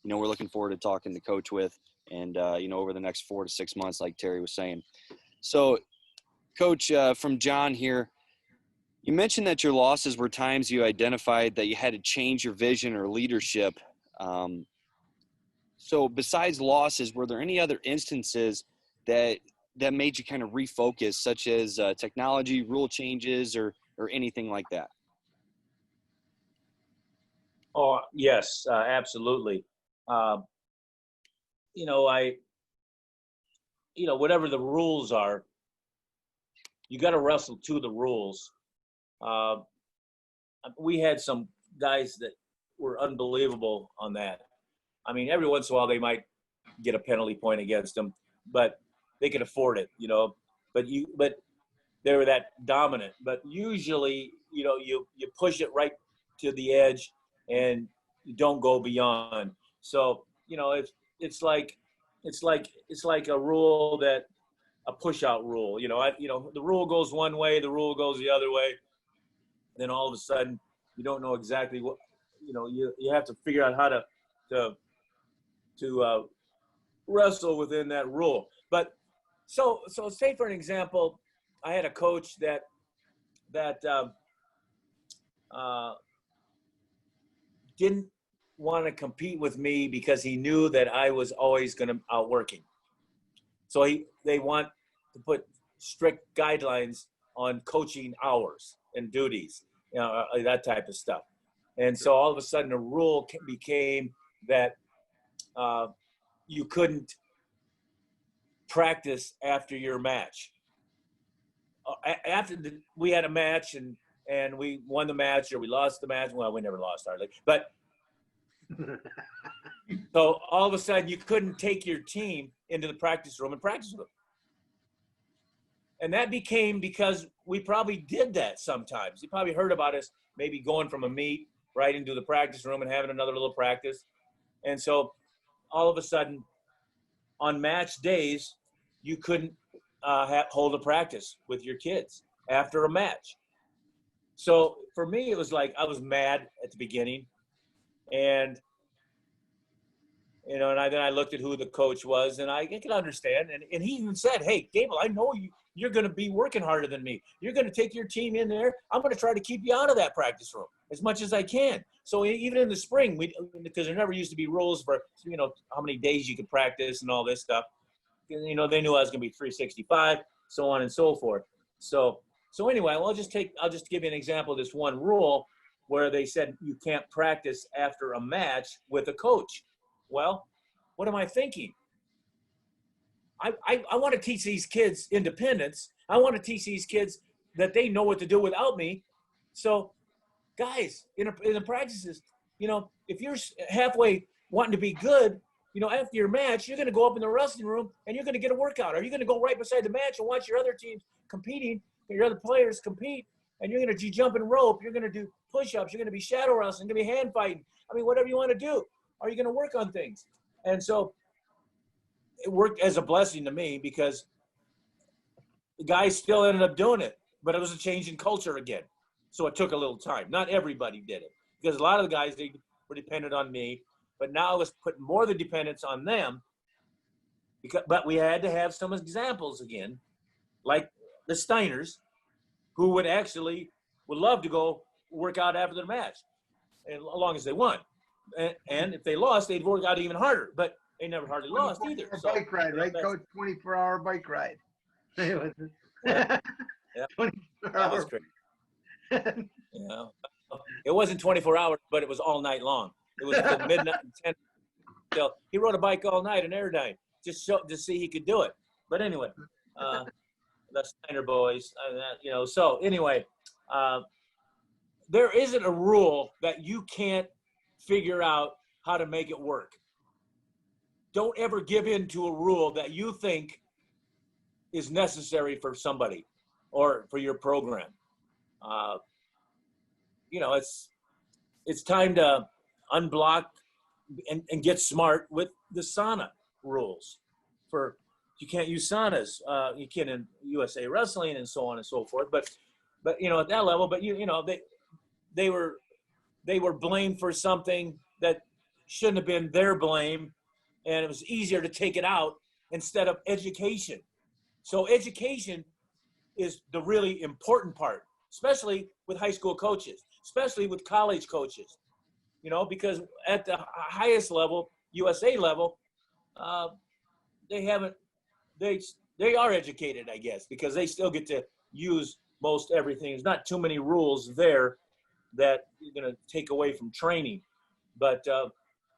we're looking forward to talking to Coach with, and over the next 4 to 6 months, like Terry was saying. So, Coach, from John here, you mentioned that your losses were times you identified that you had to change your vision or leadership. So, besides losses, were there any other instances that made you kind of refocus, such as technology, rule changes, or anything like that? Oh, yes, absolutely. Whatever the rules are, you got to wrestle to the rules. We had some guys that were unbelievable on that. I mean, every once in a while they might get a penalty point against them, but they could afford it, But they were that dominant. But usually, you push it right to the edge and you don't go beyond. So, it's like a rule that a push-out rule. The rule goes one way, the rule goes the other way. Then all of a sudden, you don't know exactly what. You have to figure out how to wrestle within that rule. But so say for an example, I had a coach that didn't want to compete with me because he knew that I was always going to outwork him. So they want to put strict guidelines on coaching hours and duties, that type of stuff. And so all of a sudden, a rule became that you couldn't practice after your match. We had a match and we won the match or we lost the match. Well, we never lost hardly, but so all of a sudden you couldn't take your team into the practice room and practice with them. And that became because we probably did that sometimes. You probably heard about us maybe going from a meet right into the practice room and having another little practice. And so all of a sudden on match days, you couldn't hold a practice with your kids after a match. So for me, it was like I was mad at the beginning, and then I looked at who the coach was, and I can understand. And he even said, "Hey, Gable, I know you're going to be working harder than me. You're going to take your team in there. I'm going to try to keep you out of that practice room as much as I can." So even in the spring, because there never used to be rules for how many days you could practice and all this stuff. They knew I was going to be 365, so on and so forth. So anyway, I'll just give you an example of this one rule where they said you can't practice after a match with a coach. Well, what am I thinking? I want to teach these kids independence. I want to teach these kids that they know what to do without me. So, guys, in the practices, if you're halfway wanting to be good, after your match, you're going to go up in the wrestling room and you're going to get a workout. Or you're going to go right beside the match and watch your other teams competing, your other players compete, and you're going to jump and rope. You're going to do push-ups. You're going to be shadow wrestling. You're going to be hand fighting. I mean, whatever you want to do. Are you going to work on things? And so it worked as a blessing to me because the guys still ended up doing it, but it was a change in culture again. So it took a little time. Not everybody did it because a lot of the guys, they were dependent on me. But now I was putting more of the dependence on them. But we had to have some examples again, like the Steiners, who would love to go work out after the match, as long as they won. And if they lost, they'd work out even harder. But they never hardly lost either. So, bike ride, right, Coach? 24-hour bike ride. Yeah. 24 That was hour. great. You know, it wasn't 24 hours, but it was all night long. It was till midnight. 10 till he rode a bike all night in Airdyne just to see he could do it. But anyway, the Steiner boys, you know. So anyway, there isn't a rule that you can't figure out how to make it work. Don't ever give in to a rule that you think is necessary for somebody or for your program. You know, it's time to unblock and get smart with the sauna rules. For you can't use saunas. You can in USA Wrestling and so on and so forth. But you know, at that level, but you know, they were blamed for something that shouldn't have been their blame, and it was easier to take it out instead of education. So education is the really important part, especially with high school coaches, especially with college coaches, you know, because at the highest level, USA level, they are educated, I guess, because they still get to use most everything. There's not too many rules there that you're going to take away from training. But,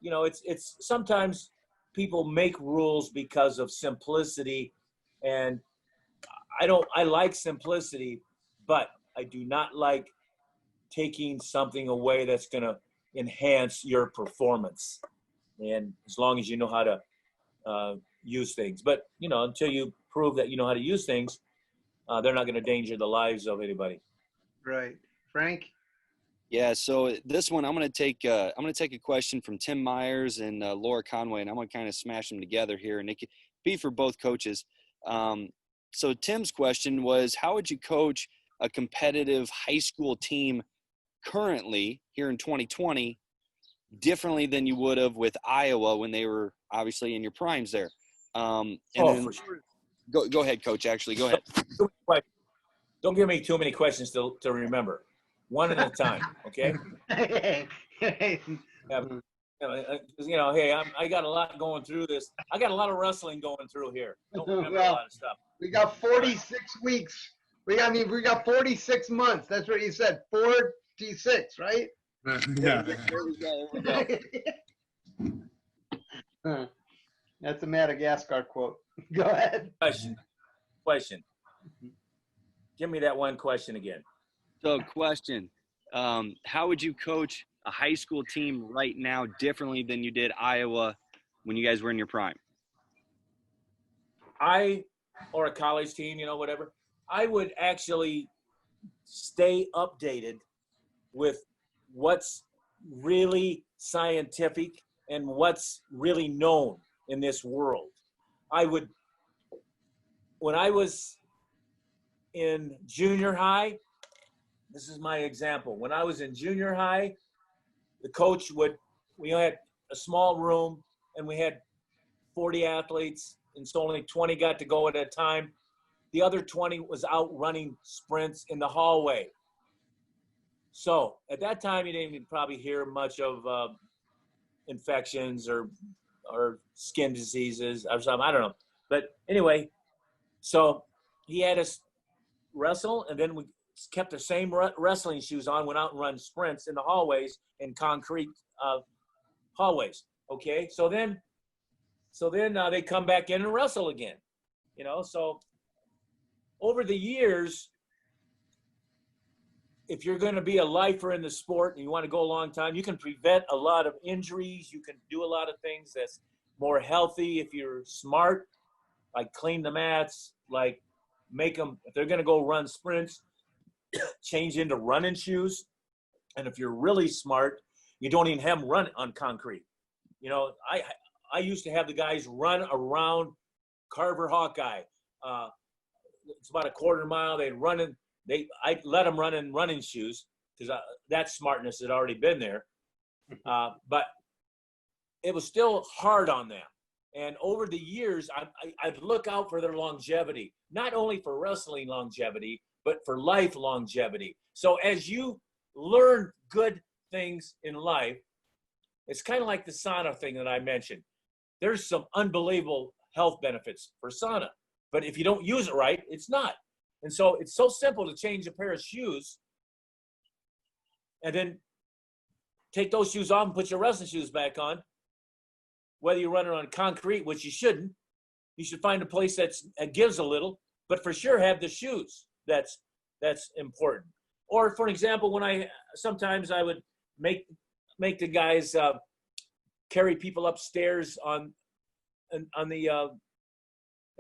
you know, it's sometimes people make rules because of simplicity, and I like simplicity, but I do not like taking something away that's going to enhance your performance. And as long as you know how to use things, but you know, until you prove that you know how to use things, they're not going to endanger the lives of anybody. Right. Frank? Yeah, so this one I'm gonna take a question from Tim Myers and Laura Conway, and I'm gonna kind of smash them together here, and it could be for both coaches. So Tim's question was, how would you coach a competitive high school team currently here in 2020 differently than you would have with Iowa when they were obviously in your primes there? For sure. Go ahead, Coach. Actually, go ahead. Don't give me too many questions to remember. One at a time, okay? You know, hey, I got a lot going through this. I got a lot of wrestling going through here. Don't remember a lot of stuff. We got 46 weeks. We got 46 months. That's what you said. 46, right? Yeah. There we go. That's a Madagascar quote. Go ahead. Question. Give me that one question again. So, question: how would you coach a high school team right now differently than you did Iowa when you guys were in your prime? Or a college team, you know, whatever. I would actually stay updated with what's really scientific and what's really known in this world. When I was in junior high, this is my example. When I was in junior high, the coach we had a small room and we had 40 athletes, and so only 20 got to go at a time. The other 20 was out running sprints in the hallway. So at that time, you didn't even probably hear much of infections or skin diseases or something. I don't know. But anyway, so he had us wrestle, and then we kept the same wrestling shoes on, went out and run sprints in the hallways, in concrete hallways. Okay, so then they come back in and wrestle again. You know, so over the years, if you're going to be a lifer in the sport and you want to go a long time, you can prevent a lot of injuries. You can do a lot of things that's more healthy if you're smart, like clean the mats, like make them, if they're going to go run sprints, change into running shoes. And if you're really smart, you don't even have them run on concrete. You know, I used to have the guys run around Carver Hawkeye. It's about a quarter mile. They'd run in. I let them run in running shoes because that smartness had already been there. But it was still hard on them. And over the years, I'd look out for their longevity, not only for wrestling longevity, but for life longevity. So as you learn good things in life, it's kind of like the sauna thing that I mentioned. There's some unbelievable health benefits for sauna, but if you don't use it right, it's not. And so it's so simple to change a pair of shoes and then take those shoes off and put your wrestling shoes back on. Whether you run it on concrete, which you shouldn't, you should find a place that gives a little, but for sure have the shoes. That's important. Or for example, sometimes I would make the guys carry people upstairs in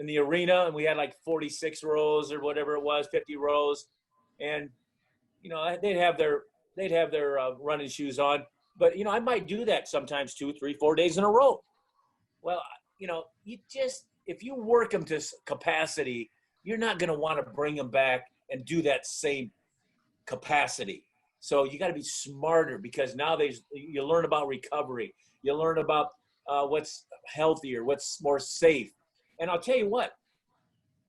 the arena, and we had like 46 rows or whatever it was, 50 rows, and they'd have their running shoes on. But I might do that sometimes 2, 3, 4 days in a row. Well, if you work them to capacity, you're not going to want to bring them back and do that same capacity. So you got to be smarter, because now you learn about recovery. You learn about what's healthier, what's more safe. And I'll tell you what,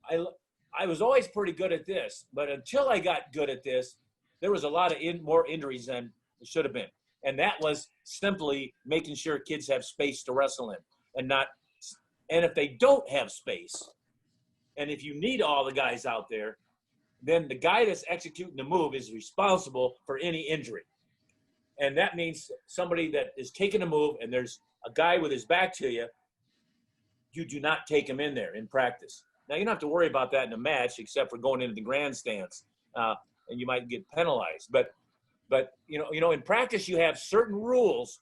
I was always pretty good at this, but until I got good at this, there was a lot of more injuries than it should have been. And that was simply making sure kids have space to wrestle in, and if they don't have space, and if you need all the guys out there, then the guy that's executing the move is responsible for any injury. And that means somebody that is taking a move and there's a guy with his back to you, you do not take him in there in practice. Now, you don't have to worry about that in a match, except for going into the grandstands, and you might get penalized. But in practice, you have certain rules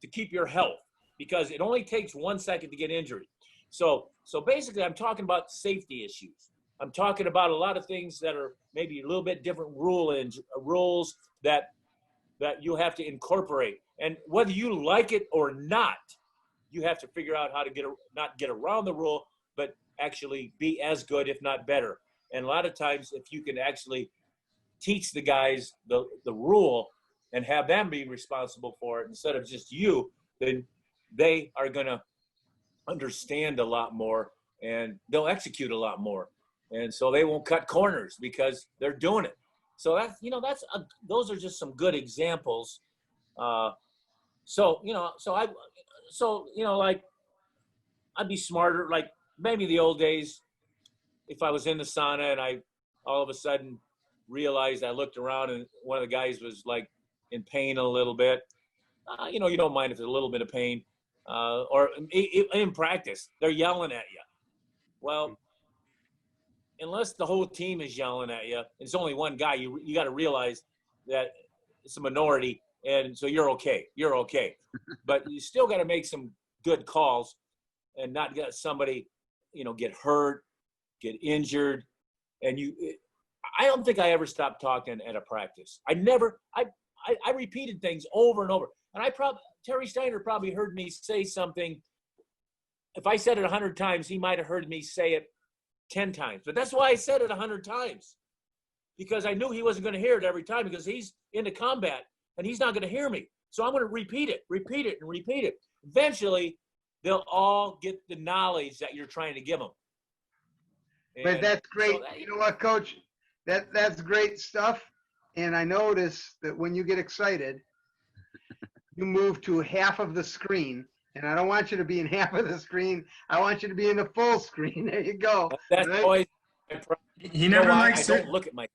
to keep your health, because it only takes 1 second to get injured. So basically, I'm talking about safety issues. I'm talking about a lot of things that are maybe a little bit different rules that you have to incorporate. And whether you like it or not, you have to figure out how to not get around the rule, but actually be as good, if not better. And a lot of times, if you can actually teach the guys the rule and have them be responsible for it instead of just you, then they are going to understand a lot more, and they'll execute a lot more. And so they won't cut corners because they're doing it. So those are just some good examples. Like I'd be smarter. Like maybe the old days, if I was in the sauna and I all of a sudden realized, I looked around and one of the guys was like in pain a little bit. You don't mind if there's a little bit of pain. Or in practice, they're yelling at you. Well, unless the whole team is yelling at you, it's only one guy, you got to realize that it's a minority, and so you're okay. You're okay. But you still got to make some good calls and not get somebody, get hurt, get injured. And I don't think I ever stopped talking at a practice. I repeated things over and over. And Terry Steiner probably heard me say something. If I said it 100 times, he might have heard me say it 10 times. But that's why I said it 100 times, because I knew he wasn't going to hear it every time, because he's into combat and he's not going to hear me. So I'm going to repeat it. Eventually, they'll all get the knowledge that you're trying to give them. But that's great. So you know what, Coach? That's great stuff. And I notice that when you get excited, you move to half of the screen. And I don't want you to be in half of the screen. I want you to be in the full screen. There you go. That's right? always He never likes to look at my.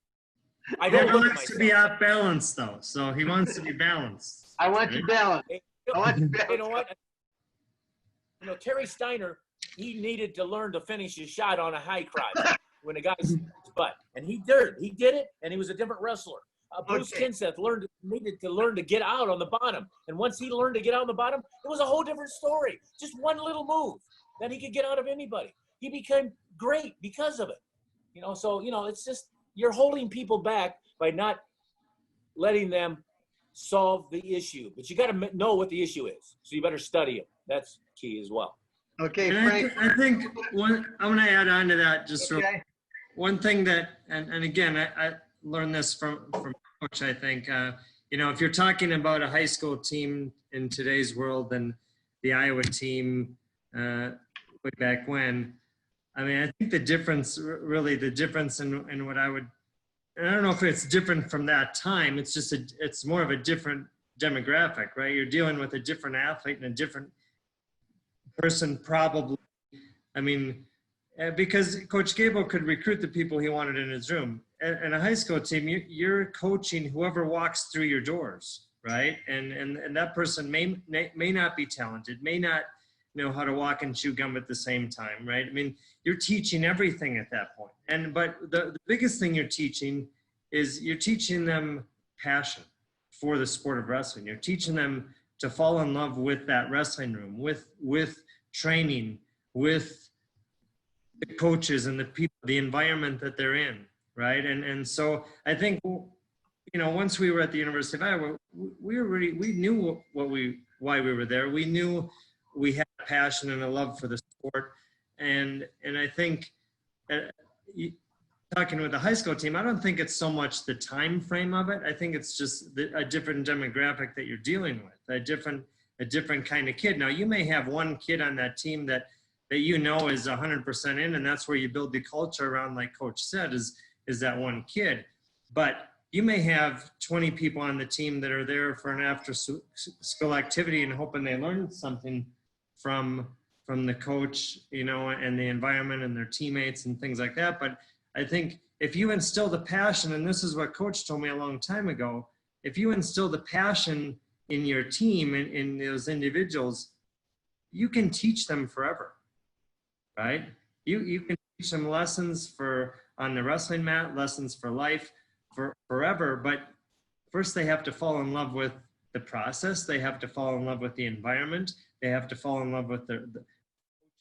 I never likes to be off balance, though. So he wants to be balanced. I want you balanced. I want you balanced. You know what? Terry Steiner, he needed to learn to finish his shot on a high crotch when the guy's butt, and he did it, and he was a different wrestler. Bruce Kinseth needed to learn to get out on the bottom. And once he learned to get out on the bottom, it was a whole different story. Just one little move that he could get out of anybody. He became great because of it. It's just, you're holding people back by not letting them solve the issue. But you got to know what the issue is. So you better study it. That's key as well. Okay, and Frank. I think I'm going to add on to that just one thing that, and again, I learned this from Coach, I think, if you're talking about a high school team in today's world and the Iowa team way back when, I think the difference in what I don't know if it's different from that time. It's just it's more of a different demographic, right? You're dealing with a different athlete and a different person probably. Because Coach Gable could recruit the people he wanted in his room. in a high school team, you're coaching whoever walks through your doors, right? And that person may not be talented, may not know how to walk and chew gum at the same time, right? I mean, you're teaching everything at that point. But the biggest thing you're teaching is you're teaching them passion for the sport of wrestling. You're teaching them to fall in love with that wrestling room, with training, with the coaches and the people, the environment that they're in, right? And so I think, once we were at the University of Iowa, we knew why we were there. We knew we had a passion and a love for the sport, and I think talking with the high school team, I don't think it's so much the time frame of it. I think it's just a different demographic that you're dealing with, a different kind of kid. Now, you may have one kid on that team that is 100% in, and that's where you build the culture around, like Coach said, is that one kid. But you may have 20 people on the team that are there for an after-school activity and hoping they learn something from the coach, and the environment and their teammates and things like that. But I think if you instill the passion, and this is what Coach told me a long time ago, if you instill the passion in your team and in those individuals, you can teach them forever, right? You can teach them lessons on the wrestling mat, lessons for life, for forever. But first they have to fall in love with the process. They have to fall in love with the environment. They have to fall in love with the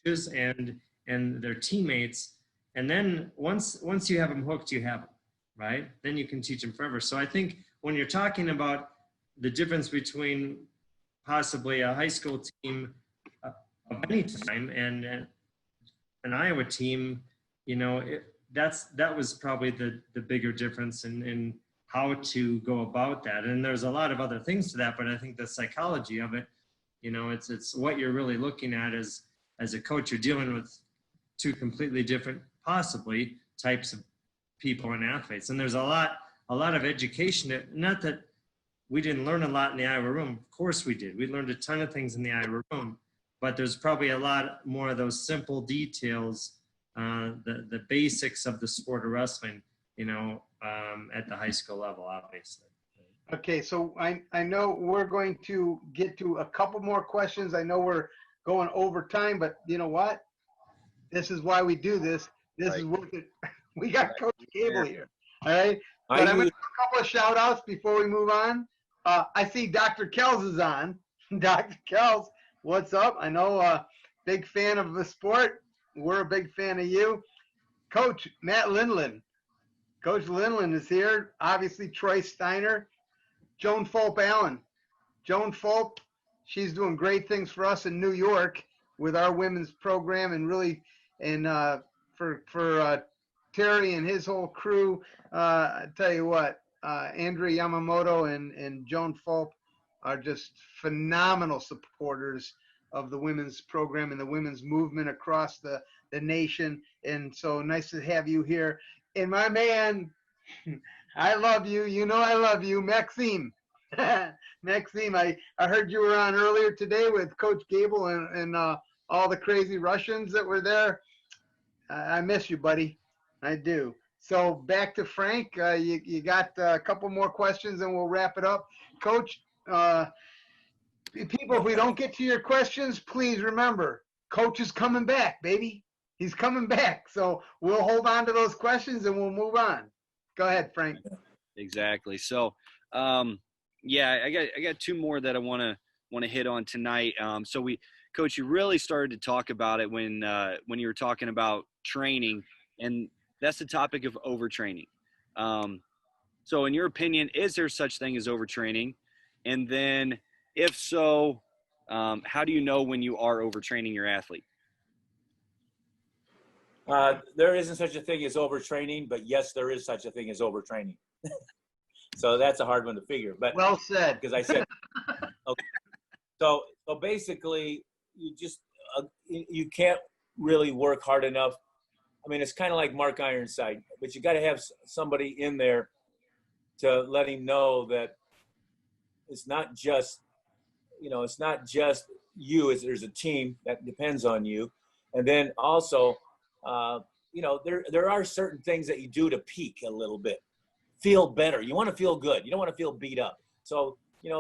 coaches and their teammates. And then once you have them hooked, you have them, right? Then you can teach them forever. So I think when you're talking about the difference between possibly a high school team of any time and an Iowa team, that was probably the bigger difference in how to go about that. And there's a lot of other things to that, but I think the psychology of it, it's what you're really looking at as a coach. You're dealing with two completely different, possibly, types of people and athletes. And there's a lot of education. Not that we didn't learn a lot in the Iowa room. Of course we did. We learned a ton of things in the Iowa room, but there's probably a lot more of those simple details, the basics of the sport of wrestling, at the high school level, obviously. Okay, so I know we're going to get to a couple more questions. I know we're going over time, but you know what? This is why we do this. This is worth it. We got Coach Gable here. All right. But I'm going to do a couple of shout outs before we move on. I see Dr. Kells is on. Dr. Kells, what's up? I know big fan of the sport. We're a big fan of you. Coach Matt Lindland. Coach Lindland is here. Obviously, Troy Steiner. Joan Fulp Allen. Joan Fulp, she's doing great things for us in New York with our women's program, and really, and for Terry and his whole crew. I tell you what, Andrea Yamamoto and Joan Fulp are just phenomenal supporters of the women's program and the women's movement across the nation. And so nice to have you here. And my man, I love you. You know I love you, Maxime. Maxime, I heard you were on earlier today with Coach Gable and all the crazy Russians that were there. I miss you, buddy. I do. So back to Frank. You got a couple more questions and we'll wrap it up. Coach, people, if we don't get to your questions, please remember, Coach is coming back, baby. He's coming back. So we'll hold on to those questions and we'll move on. Go ahead, Frank. Exactly. So, yeah, I got two more that I want to hit on tonight. Coach, you really started to talk about it when you were talking about training, and that's the topic of overtraining. So in your opinion, is there such thing as overtraining? And then if so, how do you know when you are overtraining your athlete? There isn't such a thing as overtraining, but yes, there is such a thing as overtraining. So that's a hard one to figure. But well said. Because I said, okay. So basically, you can't really work hard enough. I mean, it's kind of like Mark Ironside, but you got to have somebody in there to let him know that it's not just, it's not just you. There's a team that depends on you, and then also there are certain things that you do to peak a little bit, feel better. You want to feel good. You don't want to feel beat up. So,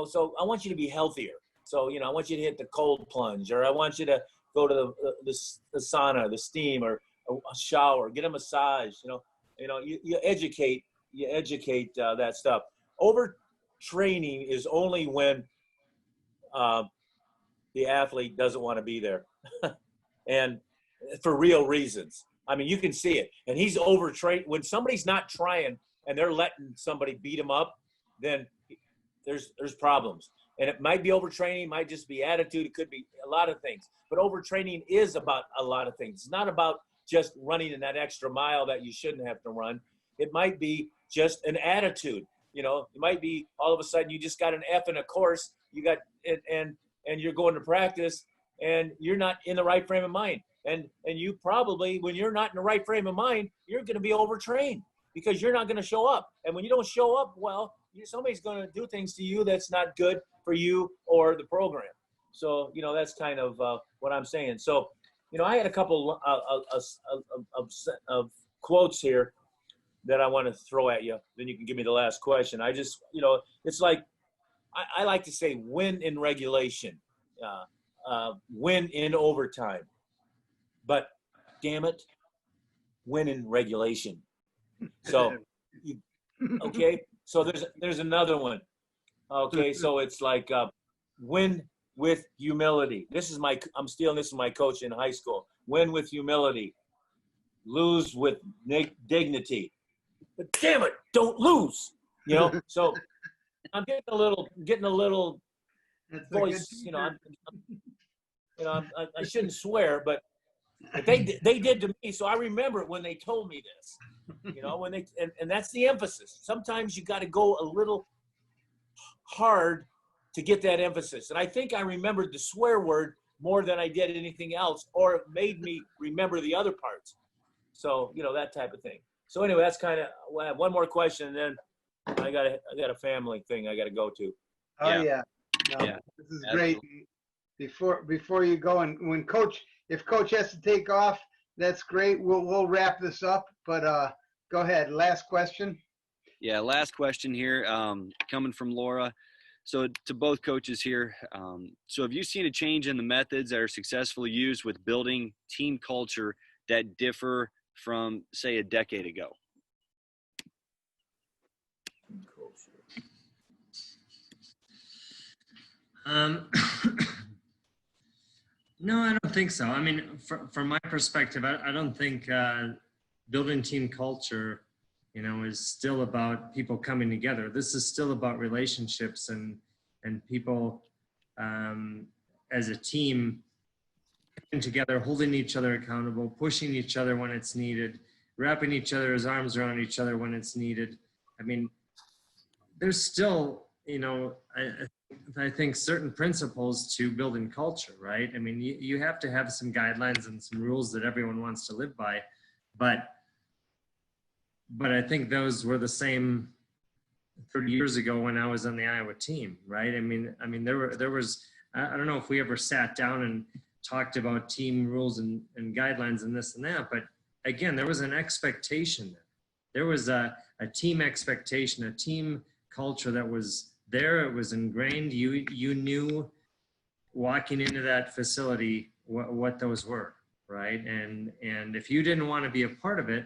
so I want you to be healthier. So, I want you to hit the cold plunge, or I want you to go to the sauna, the steam, or a shower, get a massage. You educate that stuff. Overtraining is only when the athlete doesn't want to be there, and for real reasons. I mean, you can see it. And he's overtrained. When somebody's not trying and they're letting somebody beat him up, then there's problems. And it might be overtraining, might just be attitude. It could be a lot of things. But overtraining is about a lot of things. It's not about just running in that extra mile that you shouldn't have to run. It might be just an attitude. It might be all of a sudden you just got an F in a course. You got and you're going to practice and you're not in the right frame of mind. And you probably, when you're not in the right frame of mind, you're going to be overtrained because you're not going to show up. And when you don't show up, well, somebody's going to do things to you that's not good for you or the program. So, that's kind of what I'm saying. So, I had a couple of quotes here that I want to throw at you. Then you can give me the last question. I just, it's like, I like to say win in regulation, win in overtime. But damn it, win in regulation. So, okay. So there's another one. Okay. So it's like win with humility. I'm stealing this from my coach in high school. Win with humility, lose with dignity. But damn it, don't lose. So I'm getting a little voice. I shouldn't swear, but they did to me. So I remember it when they told me this. When they and that's the emphasis. Sometimes you got to go a little hard to get that emphasis. And I think I remembered the swear word more than I did anything else, or it made me remember the other parts. So that type of thing. So anyway, that's kind of one more question, and then I got a family thing I got to go to. Oh yeah. No, Yeah. This is great. Before you go, and if coach has to take off, that's great. We'll wrap this up. But go ahead. Last question. Yeah, last question here, coming from Laura. So to both coaches here, so have you seen a change in the methods that are successfully used with building team culture that differ from, say, a decade ago? No, I don't think so. I mean, from my perspective, I don't think building team culture, is still about people coming together. This is still about relationships and people as a team coming together, holding each other accountable, pushing each other when it's needed, wrapping each other's arms around each other when it's needed. I mean, there's still, I think certain principles to building culture, right? I mean, you have to have some guidelines and some rules that everyone wants to live by, but I think those were the same 30 years ago when I was on the Iowa team, right? I mean, there was, I don't know if we ever sat down and talked about team rules and guidelines and this and that, but again, there was an expectation there. There was a team expectation, a team culture that was there. It was ingrained. You knew walking into that facility what those were, right? And if you didn't want to be a part of it,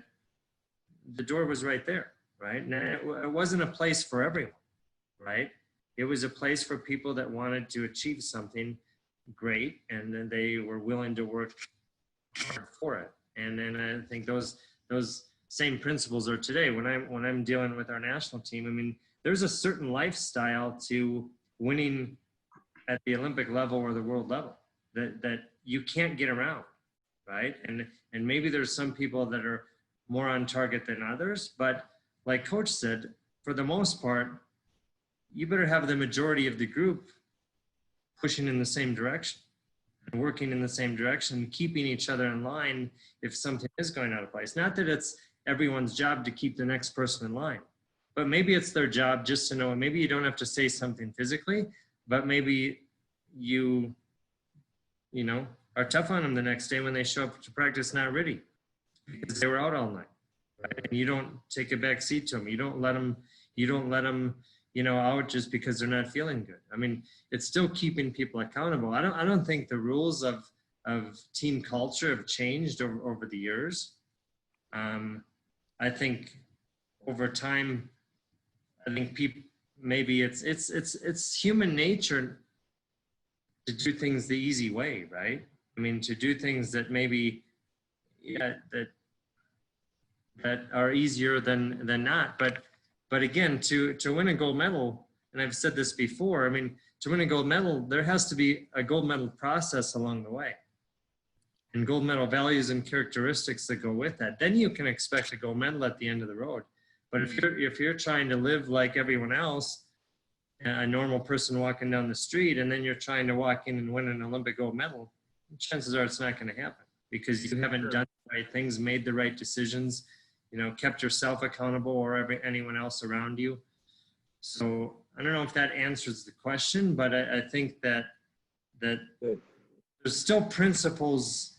the door was right there, right? And it wasn't a place for everyone, right? It was a place for people that wanted to achieve something great, and then they were willing to work hard for it. And then I think those same principles are today. When I'm dealing with our national team, I mean, there's a certain lifestyle to winning at the Olympic level or the world level that you can't get around, right? And maybe there's some people that are more on target than others, but like Coach said, for the most part, you better have the majority of the group pushing in the same direction and working in the same direction, keeping each other in line if something is going out of place. Not that it's everyone's job to keep the next person in line, but maybe it's their job just to know, maybe you don't have to say something physically, but maybe you know, are tough on them the next day when they show up to practice not ready. because they were out all night. Right? And you don't take a back seat to them. You don't let them, out just because they're not feeling good. I mean, it's still keeping people accountable. I don't think the rules of team culture have changed over the years. I think over time, I think people, maybe it's human nature to do things the easy way, right? I mean, to do things that maybe, that are easier than not. But again, to win a gold medal, and I've said this before, I mean, to win a gold medal, there has to be a gold medal process along the way. And gold medal values and characteristics that go with that. Then you can expect a gold medal at the end of the road. But if you're trying to live like everyone else, a normal person walking down the street, and then you're trying to walk in and win an Olympic gold medal, chances are it's not going to happen because you haven't done the right things, made the right decisions, kept yourself accountable or anyone else around you. So I don't know if that answers the question, but I think that there's still principles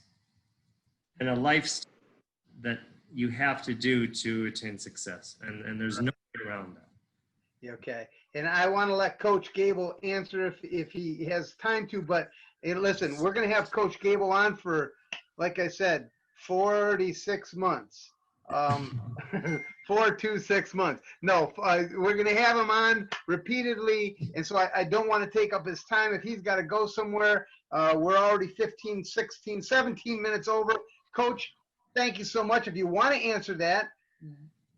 and a lifestyle that you have to do to attain success, and there's no way around that. Okay. And I want to let Coach Gable answer if he has time to, but hey, listen, we're going to have Coach Gable on for, like I said, 46 months. 4 to 6 months. No, we're going to have him on repeatedly, and so I don't want to take up his time. If he's got to go somewhere, we're already 15, 16, 17 minutes over. Coach, thank you so much. If you want to answer that,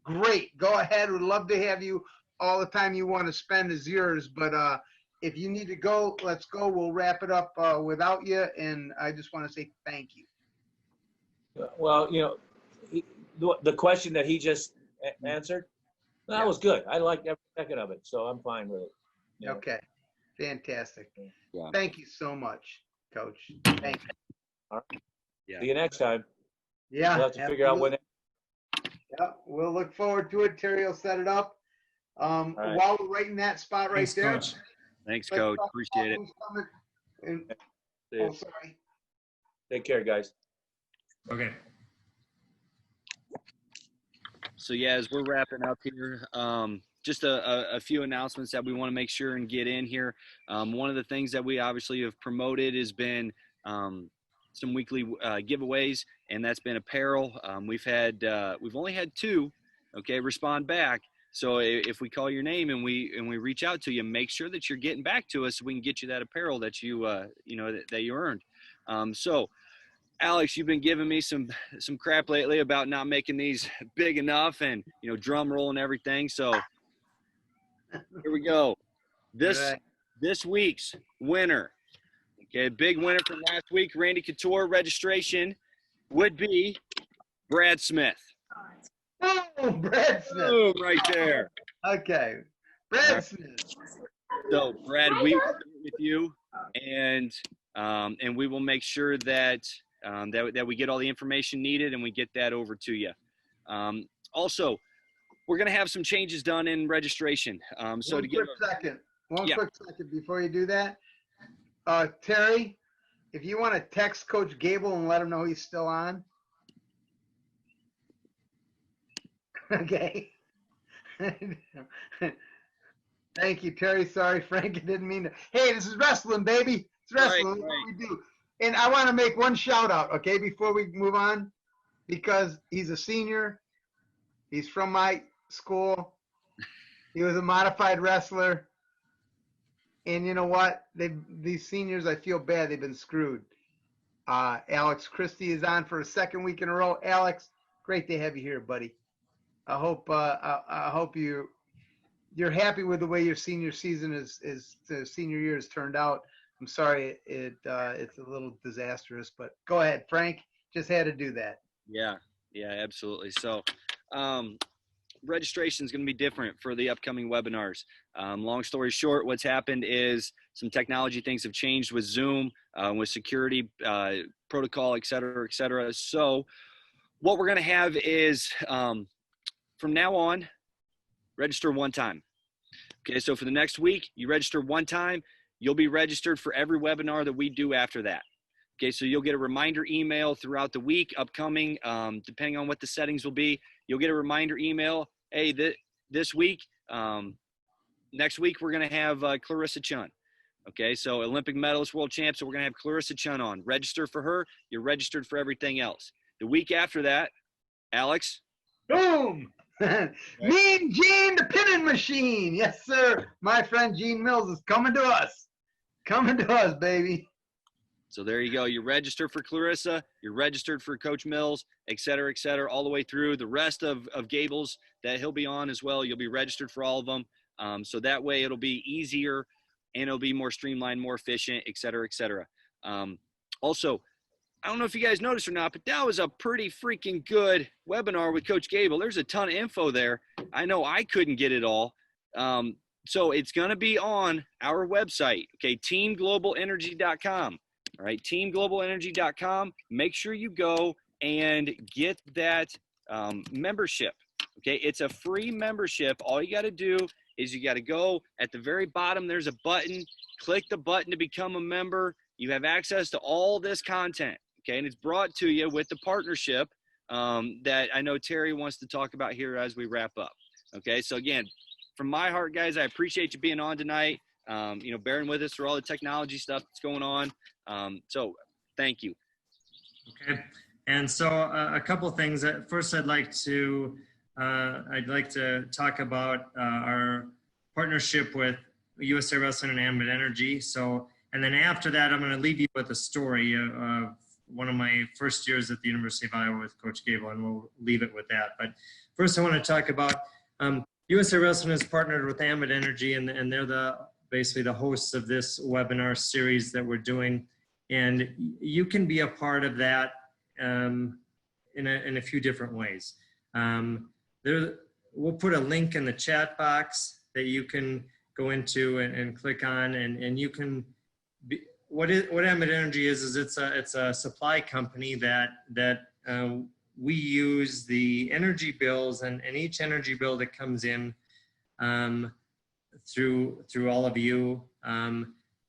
great. Go ahead. We'd love to have you. All the time you want to spend is yours, but if you need to go, let's go. We'll wrap it up without you, and I just want to say thank you. Well, the question that he just answered, that was good. I liked every second of it, so I'm fine with it. Okay, fantastic. Yeah. Thank you so much, Coach. Thank you. All right. Yeah. See you next time. Yeah, We'll have to figure out when. Yeah, we'll look forward to it. Terry will set it up. Right. While we're right in that spot right Thanks, there. Coach. Thanks, Coach. Appreciate it. Oh, sorry. Take care, guys. Okay. So yeah, as we're wrapping up here, just a few announcements that we want to make sure and get in here. One of the things that we obviously have promoted has been some weekly giveaways, and that's been apparel. We've only had 2, respond back. So if we call your name and we reach out to you, make sure that you're getting back to us so we can get you that apparel that you that you earned. So Alex, you've been giving me some crap lately about not making these big enough and drum roll and everything. So here we go. This week's winner. Okay, big winner from last week, Randy Couture registration would be Brad Smith. Oh, Brad Smith. Boom, right there. Okay. Brad Smith. So, Brad, we will start with you, and we will make sure that that we get all the information needed and we get that over to you. Also, we're going to have some changes done in registration. One quick second before you do that. Terry, if you want to text Coach Gable and let him know he's still on. Okay. Thank you, Terry. Sorry, Frank. I didn't mean to. Hey, this is wrestling, baby. It's wrestling. Right. That's what we do. And I want to make one shout out, okay, before we move on, because he's a senior. He's from my school. He was a modified wrestler. And you know what? These seniors, I feel bad. They've been screwed. Alex Christie is on for a second week in a row. Alex, great to have you here, buddy. I hope you're happy with the way your senior season the senior year has turned out. I'm sorry it's a little disastrous, but go ahead, Frank. Just had to do that. Yeah, absolutely. So registration is going to be different for the upcoming webinars. Long story short, what's happened is some technology things have changed with Zoom, with security protocol, et cetera, et cetera. So what we're going to have is from now on, register one time. Okay, so for the next week, you register one time. You'll be registered for every webinar that we do after that. Okay, so you'll get a reminder email throughout the week upcoming, depending on what the settings will be. You'll get a reminder email. Hey, this week, next week, we're going to have Clarissa Chun. Okay, so Olympic medalist, world champ. So we're going to have Clarissa Chun on. Register for her. You're registered for everything else. The week after that, Alex. Boom! Mean Gene, the pinning machine. Yes, sir. My friend Gene Mills is coming to us. Coming to us, baby. So there you go. You're registered for Clarissa. You're registered for Coach Mills, et cetera, all the way through. The rest of Gable's that he'll be on as well, you'll be registered for all of them. So that way it'll be easier and it'll be more streamlined, more efficient, et cetera, et cetera. Also, I don't know if you guys noticed or not, but that was a pretty freaking good webinar with Coach Gable. There's a ton of info there. I know I couldn't get it all. So it's going to be on our website, okay, teamglobalenergy.com. All right, teamglobalenergy.com. Make sure you go and get that membership, okay? It's a free membership. All you got to do is you got to go at the very bottom. There's a button. Click the button to become a member. You have access to all this content. Okay, and it's brought to you with the partnership that I know Terry wants to talk about here as we wrap up. Okay, so again, from my heart, guys, I appreciate you being on tonight, bearing with us through all the technology stuff that's going on. So thank you. Okay, and so a couple things. First, I'd like to talk about our partnership with USA Wrestling and Ambit Energy. So, and then after that, I'm going to leave you with a story of one of my first years at the University of Iowa with Coach Gable, and we'll leave it with that. But first, I want to talk about USA Wrestling has partnered with Ambit Energy, and they're basically the hosts of this webinar series that we're doing. And you can be a part of that in a few different ways. We'll put a link in the chat box that you can go into and click on, and you can be, what Ambit Energy is it's a supply company that we use the energy bills, and each energy bill that comes in through all of you,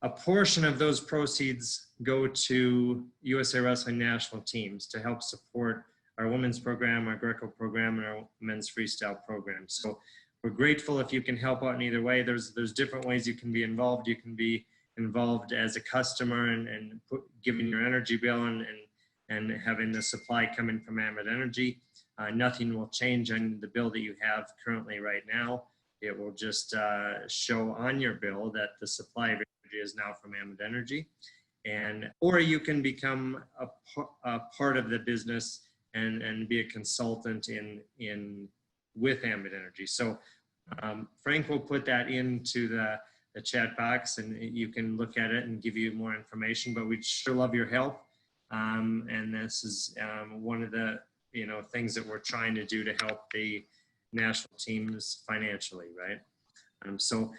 a portion of those proceeds go to USA Wrestling national teams to help support our women's program, our Greco program, and our men's freestyle program. So we're grateful if you can help out in either way. There's different ways you can be involved. You can be involved as a customer and giving your energy bill and having the supply coming from Ambit Energy. Nothing will change on the bill that you have currently right now. It will just show on your bill that the supply of energy is now from Ambit Energy. Or you can become a part of the business and be a consultant with Ambit Energy. So Frank will put that into the chat box, and you can look at it and give you more information, but we'd sure love your help. And this is one of the things that we're trying to do to help the national teams financially, right? So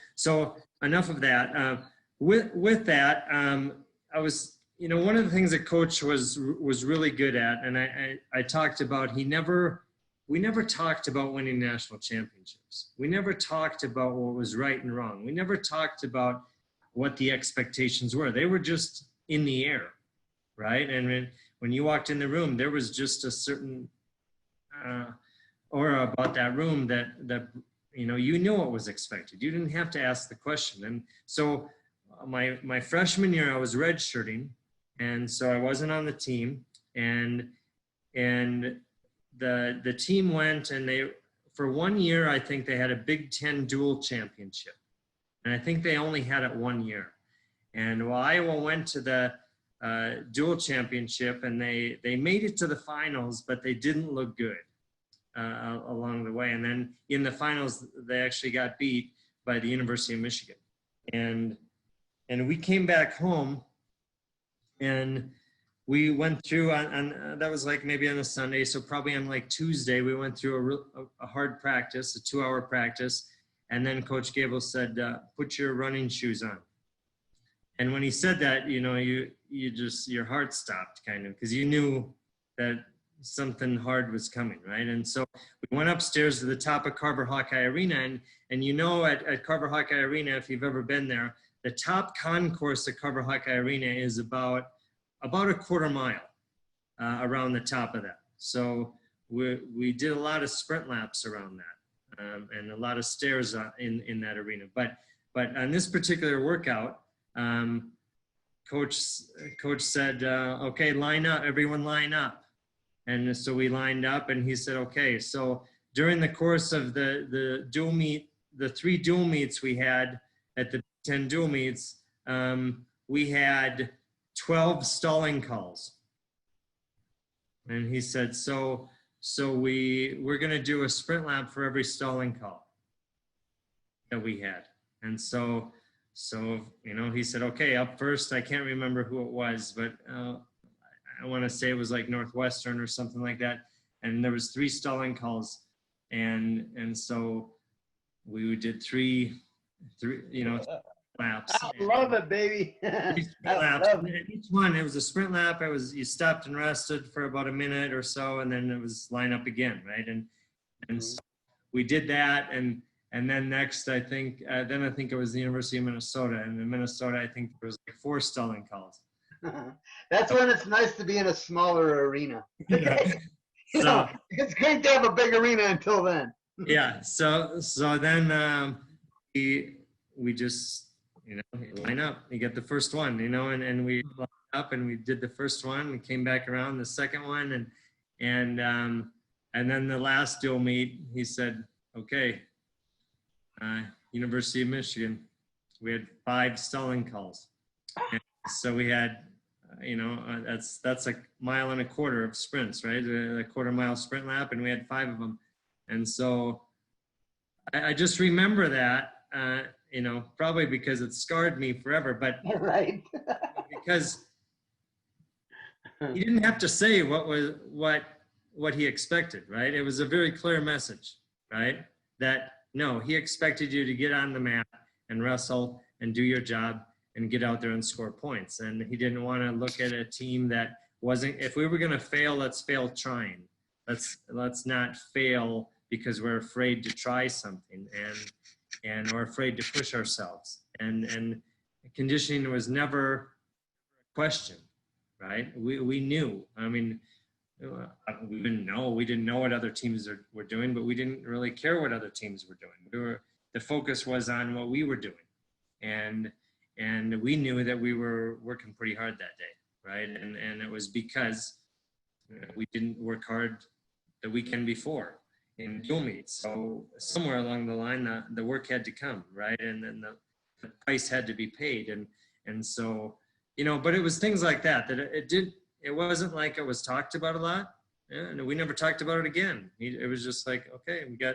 enough of that. With that, I was, one of the things that Coach was really good at, and I talked about, we never talked about winning national championships. We never talked about what was right and wrong. We never talked about what the expectations were. They were just in the air, right? And when you walked in the room, there was just a certain aura about that room that you knew what was expected. You didn't have to ask the question. And so my freshman year, I was redshirting, and so I wasn't on the team. And the team went, and for 1 year, I think they had a Big Ten dual championship. And I think they only had it 1 year. And while Iowa went to the dual championship, and they made it to the finals, but they didn't look good along the way. And then in the finals, they actually got beat by the University of Michigan. And we came back home, and we went through on that was like maybe on a Sunday, so probably on like Tuesday, we went through a hard practice, a 2-hour practice, and then Coach Gable said, "Put your running shoes on." And when he said that, your heart stopped kind of, because you knew that something hard was coming, right? And so we went upstairs to the top of Carver Hawkeye Arena, and at Carver Hawkeye Arena, if you've ever been there, the top concourse at Carver Hawkeye Arena is about about a quarter mile around the top of that. So we did a lot of sprint laps around that, and a lot of stairs in that arena. But on this particular workout, coach said, okay, line up, everyone line up. And so we lined up, and he said, okay, so during the course of the dual meet, the 3 dual meets we had at the 10 dual meets, we had 12 stalling calls. And he said, so we're going to do a sprint lap for every stalling call that we had. And so, you know, he said, okay, up first, I can't remember who it was, but I want to say it was like Northwestern or something like that. And there was 3 stalling calls. And so we did three, you know, laps. I love it, baby. Laps. Each one, it was a sprint lap. You stopped and rested for about a minute or so, and then it was line up again, right? And so we did that, and then next, I think it was the University of Minnesota, and in Minnesota, I think there was like 4 stalling calls. That's when it's nice to be in a smaller arena. Yeah. You know, it's great to have a big arena until then. Yeah. So then we just, you know, line up. You get the first one, you know, and we lined up and we did the first one and came back around the second one, and then the last dual meet, he said, okay, University of Michigan, we had 5 stalling calls. And so we had, you know, that's a mile and a quarter of sprints, right? A quarter-mile sprint lap, and we had 5 of them. And so I just remember that, you know, probably because it scarred me forever, but right. because he didn't have to say what he expected, right? It was a very clear message, right? That no, he expected you to get on the mat and wrestle and do your job and get out there and score points. And he didn't want to look at a team that wasn't, if we were going to fail, let's fail trying. Let's not fail because we're afraid to try something and we're afraid to push ourselves. And conditioning was never a question, right? We knew. I mean, we didn't know what other teams were doing, but we didn't really care what other teams were doing. The focus was on what we were doing. And we knew that we were working pretty hard that day, right? And it was because we didn't work hard the weekend before in dual meets. So somewhere along the line, the work had to come, right? And then the price had to be paid. And so, you know, but it was things like that it wasn't like it was talked about a lot. And we never talked about it again. It was just like, okay, we got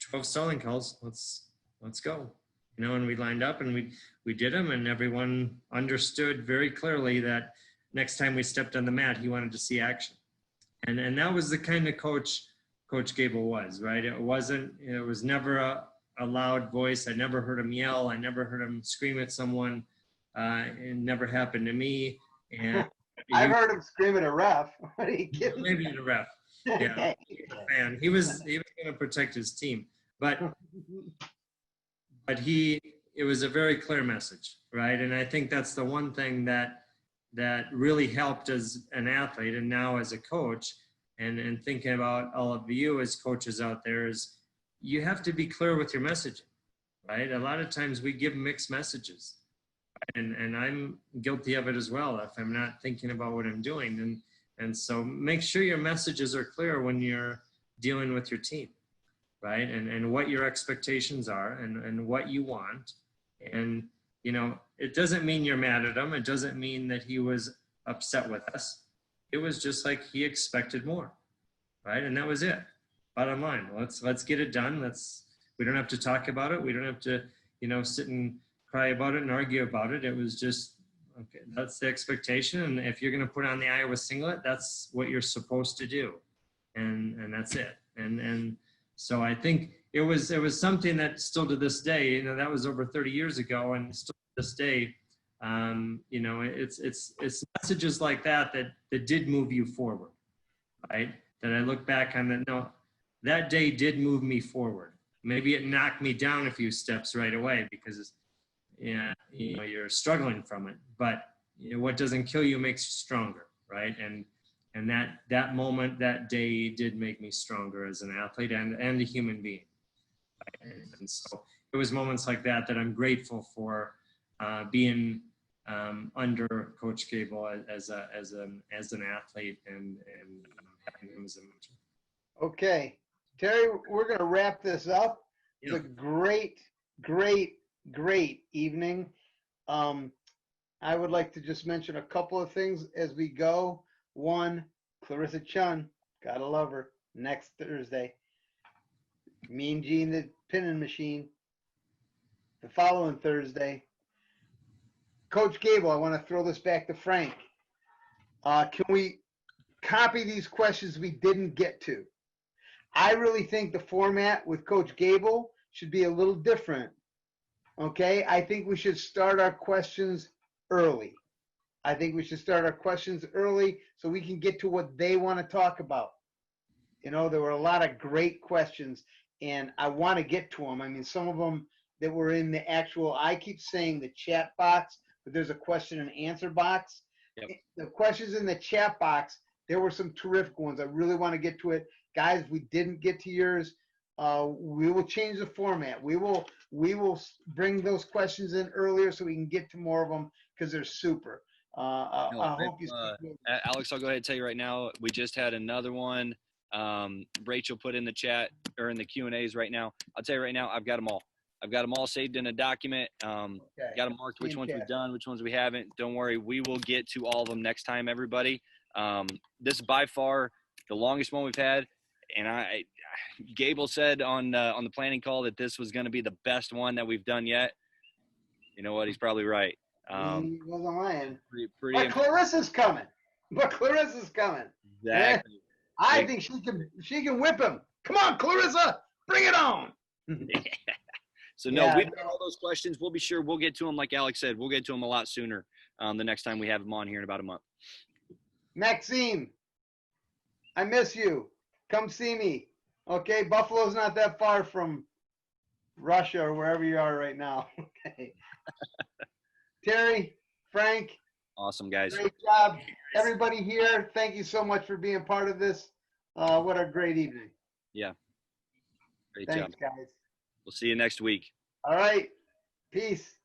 12 stalling calls. Let's go. You know, and we lined up and we did them, and everyone understood very clearly that next time we stepped on the mat, he wanted to see action. And that was the kind of coach Gable was, right? It was never a loud voice. I never heard him yell. I never heard him scream at someone. It never happened to me. And I've heard him scream at a ref. What are you kidding? Maybe at a ref. Yeah. Man, he was going to protect his team. But it was a very clear message, right? And I think that's the one thing that really helped as an athlete and now as a coach, and thinking about all of you as coaches out there, is you have to be clear with your messaging, right? A lot of times we give mixed messages, and I'm guilty of it as well if I'm not thinking about what I'm doing. And so make sure your messages are clear when you're dealing with your team, right? And what your expectations are and what you want. And, you know, it doesn't mean you're mad at him. It doesn't mean that he was upset with us. It was just like he expected more, right? And that was it. Bottom line, let's get it done. We don't have to talk about it. We don't have to, you know, sit and cry about it and argue about it. It was just, okay, that's the expectation. And if you're going to put on the Iowa singlet, that's what you're supposed to do. And that's it. And so I think it was something that still to this day, you know, that was over 30 years ago, and still to this day, you know, it's messages like that did move you forward, right? That I look back on that, no, that day did move me forward. Maybe it knocked me down a few steps right away because, yeah, you know, you're struggling from it. But what doesn't kill you makes you stronger, right? And that moment, that day did make me stronger as an athlete and a human being. Right? And so it was moments like that that I'm grateful for being under Coach Gable as an athlete and having him as a mentor. Okay, Terry, we're going to wrap this up. It's a great evening. I would like to just mention a couple of things as we go. One, Clarissa Chun, gotta love her, next Thursday. Mean Gene, the pinning machine, the following Thursday. Coach Gable, I want to throw this back to Frank. Can we copy these questions we didn't get to? I really think the format with Coach Gable should be a little different. Okay, I think we should start our questions early. So we can get to what they want to talk about. There were a lot of great questions, and I want to get to them. I mean, some of them that were in the actual, I keep saying the chat box, but there's a question and answer box. Yep. The questions in the chat box, there were some terrific ones. I really want to get to it. Guys, we didn't get to yours. We will change the format. We will bring those questions in earlier so we can get to more of them because they're super. I hope you. Alex, I'll go ahead and tell you right now. We just had another one. Rachel put in the chat or in the Q&As right now. I'll tell you right now, I've got them all. I've got them all saved in a document. Got them marked which ones we've done, which ones we haven't. Don't worry, we will get to all of them next time, everybody. This is by far the longest one we've had, and Gable said on the planning call that this was going to be the best one that we've done yet. You know what? He's probably right. He wasn't lying. Pretty but Clarissa's coming. Exactly. I think she can whip him. Come on, Clarissa, bring it on. So no, we've got all those questions. We'll be sure we'll get to them. Like Alex said, we'll get to them a lot sooner. The next time we have him on here in about a month. Maxime, I miss you. Come see me. Okay, Buffalo's not that far from Russia or wherever you are right now. Okay. Terry, Frank. Awesome, guys. Great job. Everybody here, thank you so much for being part of this. What a great evening. Yeah. Great Thanks, job. guys. We'll see you next week. All right. Peace.